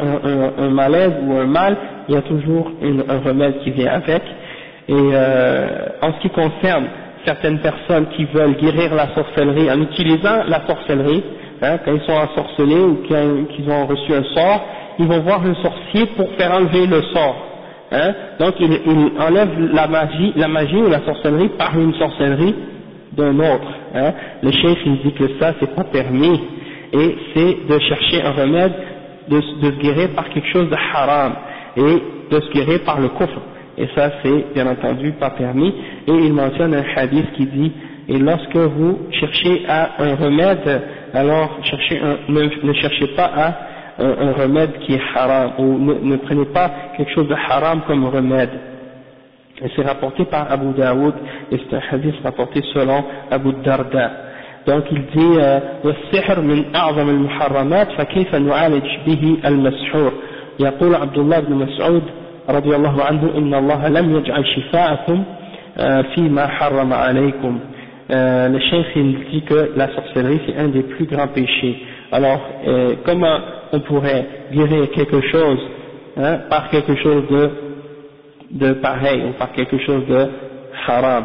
Speaker 1: un malaise ou un mal, il y a toujours un remède qui vient avec. Et en ce qui concerne certaines personnes qui veulent guérir la sorcellerie en utilisant la sorcellerie, quand ils sont ensorcelés ou qu'ils ont reçu un sort, ils vont voir un sorcier pour faire enlever le sort. Donc ils enlèvent la magie ou la sorcellerie par une sorcellerie d'un autre. Le cheikh il dit que ça c'est pas permis, et c'est de chercher un remède, de se guérir par quelque chose de haram, et de se guérir par le kufr, et ça c'est bien entendu pas permis. Et il mentionne un hadith qui dit, et lorsque vous cherchez à un remède, alors ne cherchez pas à un remède qui est haram, ou ne prenez pas quelque chose de haram comme remède. Et c'est rapporté par Abu Daoud, et c'est un hadith rapporté selon Abu Darda. Donc il dit والسحر من أعظم المحرمات فكيف نعالج به المسحور. يقول عبد الله بن مسعود رضي الله عنه إن الله لم يجعل شفاءكم فيما حرم عليكم. Le cheikh il dit que la sorcellerie c'est un des plus grands péchés. Alors comment on pourrait guérir quelque chose par quelque chose de pareil, ou par quelque chose de haram?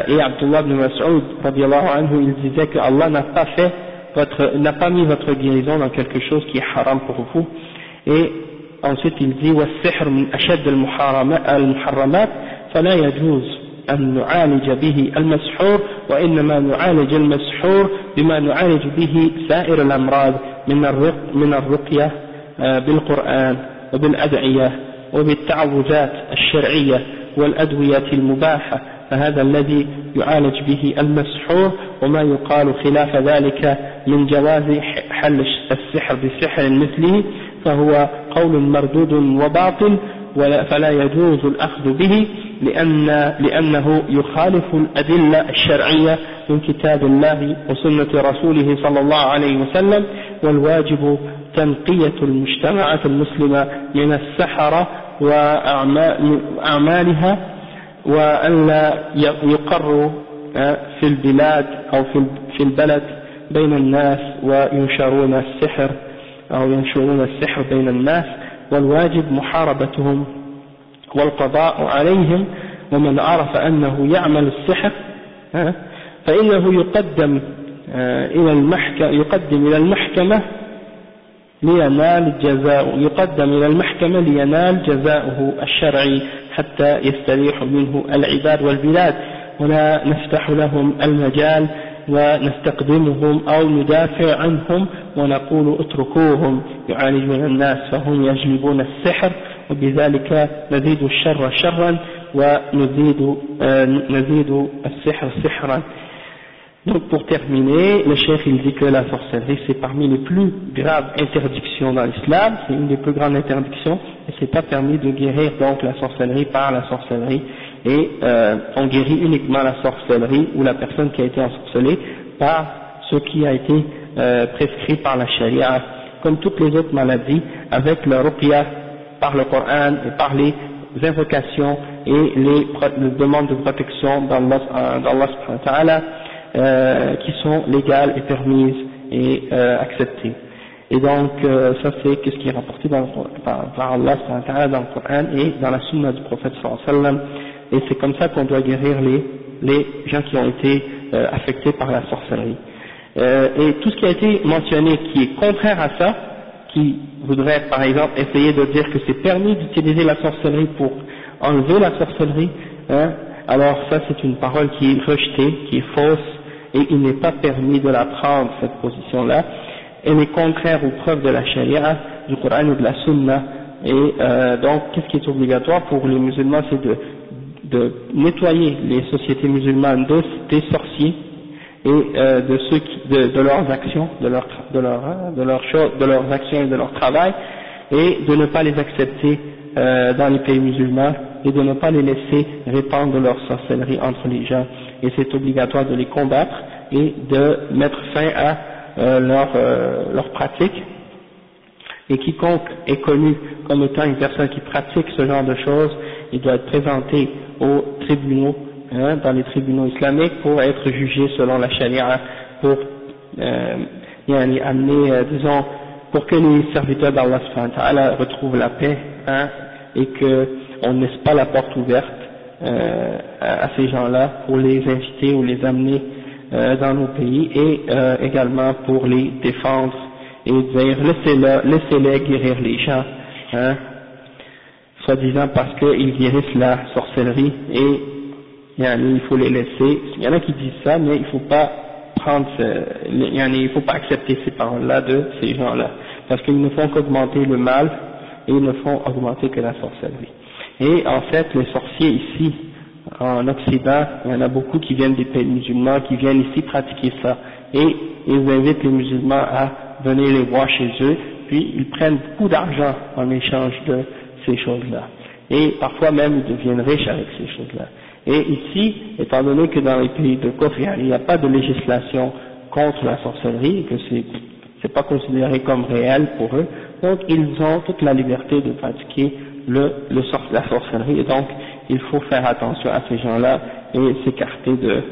Speaker 1: Et Abdullah ibn Mas'ud radiyallahu anhu, il disait que Allah n'a pas mis votre guérison dans quelque chose qui est haram pour vous. Et ensuite il dit والسحر من أشد المحرمات فلا يجوز أن نعالج به المسحور وإنما نعالج المسحور بما نعالج به سائر الأمراض من الرقية بالقرآن وبالأدعية وبالتعوذات الشرعية والأدوية المباحة، فهذا الذي يعالج به المسحور. وما يقال خلاف ذلك من جواز حل السحر بسحر مثله فهو قول مردود وباطل، فلا يجوز الأخذ به لأنه يخالف الأدلة الشرعية من كتاب الله وسنة رسوله صلى الله عليه وسلم، والواجب تنقية المجتمعات المسلمة من السحرة وأعمالها وأن لا يقروا في البلاد أو في البلد بين الناس وينشرون السحر أو ينشرون السحر بين الناس، والواجب محاربتهم والقضاء عليهم. ومن عرف أنه يعمل السحر فإنه يقدم إلى المحكمة لينال جزاؤه الشرعي حتى يستريح منه العباد والبلاد، ولا نفتح لهم المجال ونستقدمهم أو ندافع عنهم ونقول اتركوهم يعالجون الناس فهم يجلبون السحر، وبذلك نزيد الشر شرا ونزيد السحر سحرا. Donc pour terminer, le cheikh il dit que la sorcellerie c'est parmi les plus graves interdictions dans l'islam, c'est une des plus grandes interdictions, et c'est pas permis de guérir donc la sorcellerie par la sorcellerie, et on guérit uniquement la sorcellerie ou la personne qui a été ensorcelée par ce qui a été prescrit par la charia, comme toutes les autres maladies, avec le ruqya par le Coran et par les invocations et les demandes de protection d'Allah subhanahu wa ta'ala, qui sont légales et permises et acceptées. Et donc ça c'est ce qui est rapporté par Allah subhanahu wa ta'ala dans le Coran et dans la sunna du prophète sallallahu alayhi wa sallam, et c'est comme ça qu'on doit guérir les gens qui ont été affectés par la sorcellerie. Et tout ce qui a été mentionné qui est contraire à ça, qui voudrait par exemple essayer de dire que c'est permis d'utiliser la sorcellerie pour enlever la sorcellerie, alors ça c'est une parole qui est rejetée, qui est fausse, et il n'est pas permis de la prendre, cette position-là. Elle est contraire aux preuves de la charia, du Coran ou de la sunna, et donc qu'est-ce qui est obligatoire pour les musulmans, c'est de nettoyer les sociétés musulmanes des sorciers et de leurs actions, de leurs actions et de leur travail, et de ne pas les accepter dans les pays musulmans, et de ne pas les laisser répandre leur sorcellerie entre les gens, et c'est obligatoire de les combattre et de mettre fin à leur pratique. Et quiconque est connu comme étant une personne qui pratique ce genre de choses, il doit être présenté aux tribunaux, dans les tribunaux islamiques, pour être jugé selon la charia, pour amener, disons, pour que les serviteurs d'Allah subhanahu wa ta'ala retrouvent la paix, et qu'on ne laisse pas la porte ouverte à ces gens-là pour les inviter ou les amener dans nos pays, et également pour les défendre et dire laissez-les guérir les gens, soi-disant parce qu'ils guérissent la sorcellerie, et il faut les laisser. Il y en a qui disent ça, mais il faut pas prendre, il faut pas accepter ces paroles-là de ces gens-là, parce qu'ils ne font qu'augmenter le mal et ils ne font augmenter que la sorcellerie. Et en fait, les sorciers ici, en Occident, il y en a beaucoup qui viennent des pays musulmans, qui viennent ici pratiquer ça, et ils invitent les musulmans à venir les voir chez eux, puis ils prennent beaucoup d'argent en échange de ces choses-là, et parfois même ils deviennent riches avec ces choses-là. Et ici, étant donné que dans les pays de Kufr, il n'y a pas de législation contre la sorcellerie, que c'est pas considéré comme réel pour eux, donc ils ont toute la liberté de pratiquer la sorcellerie, et donc il faut faire attention à ces gens-là et s'écarter de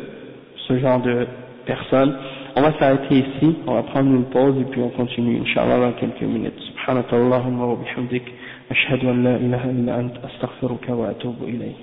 Speaker 1: ce genre de personnes. On va s'arrêter ici, on va prendre une pause et puis on continue Inch'Allah dans quelques minutes. Subhanakallahumma wa bihamdik, ashhadu an la ilaha illa ant, astaghfiruka wa atubu ilayk.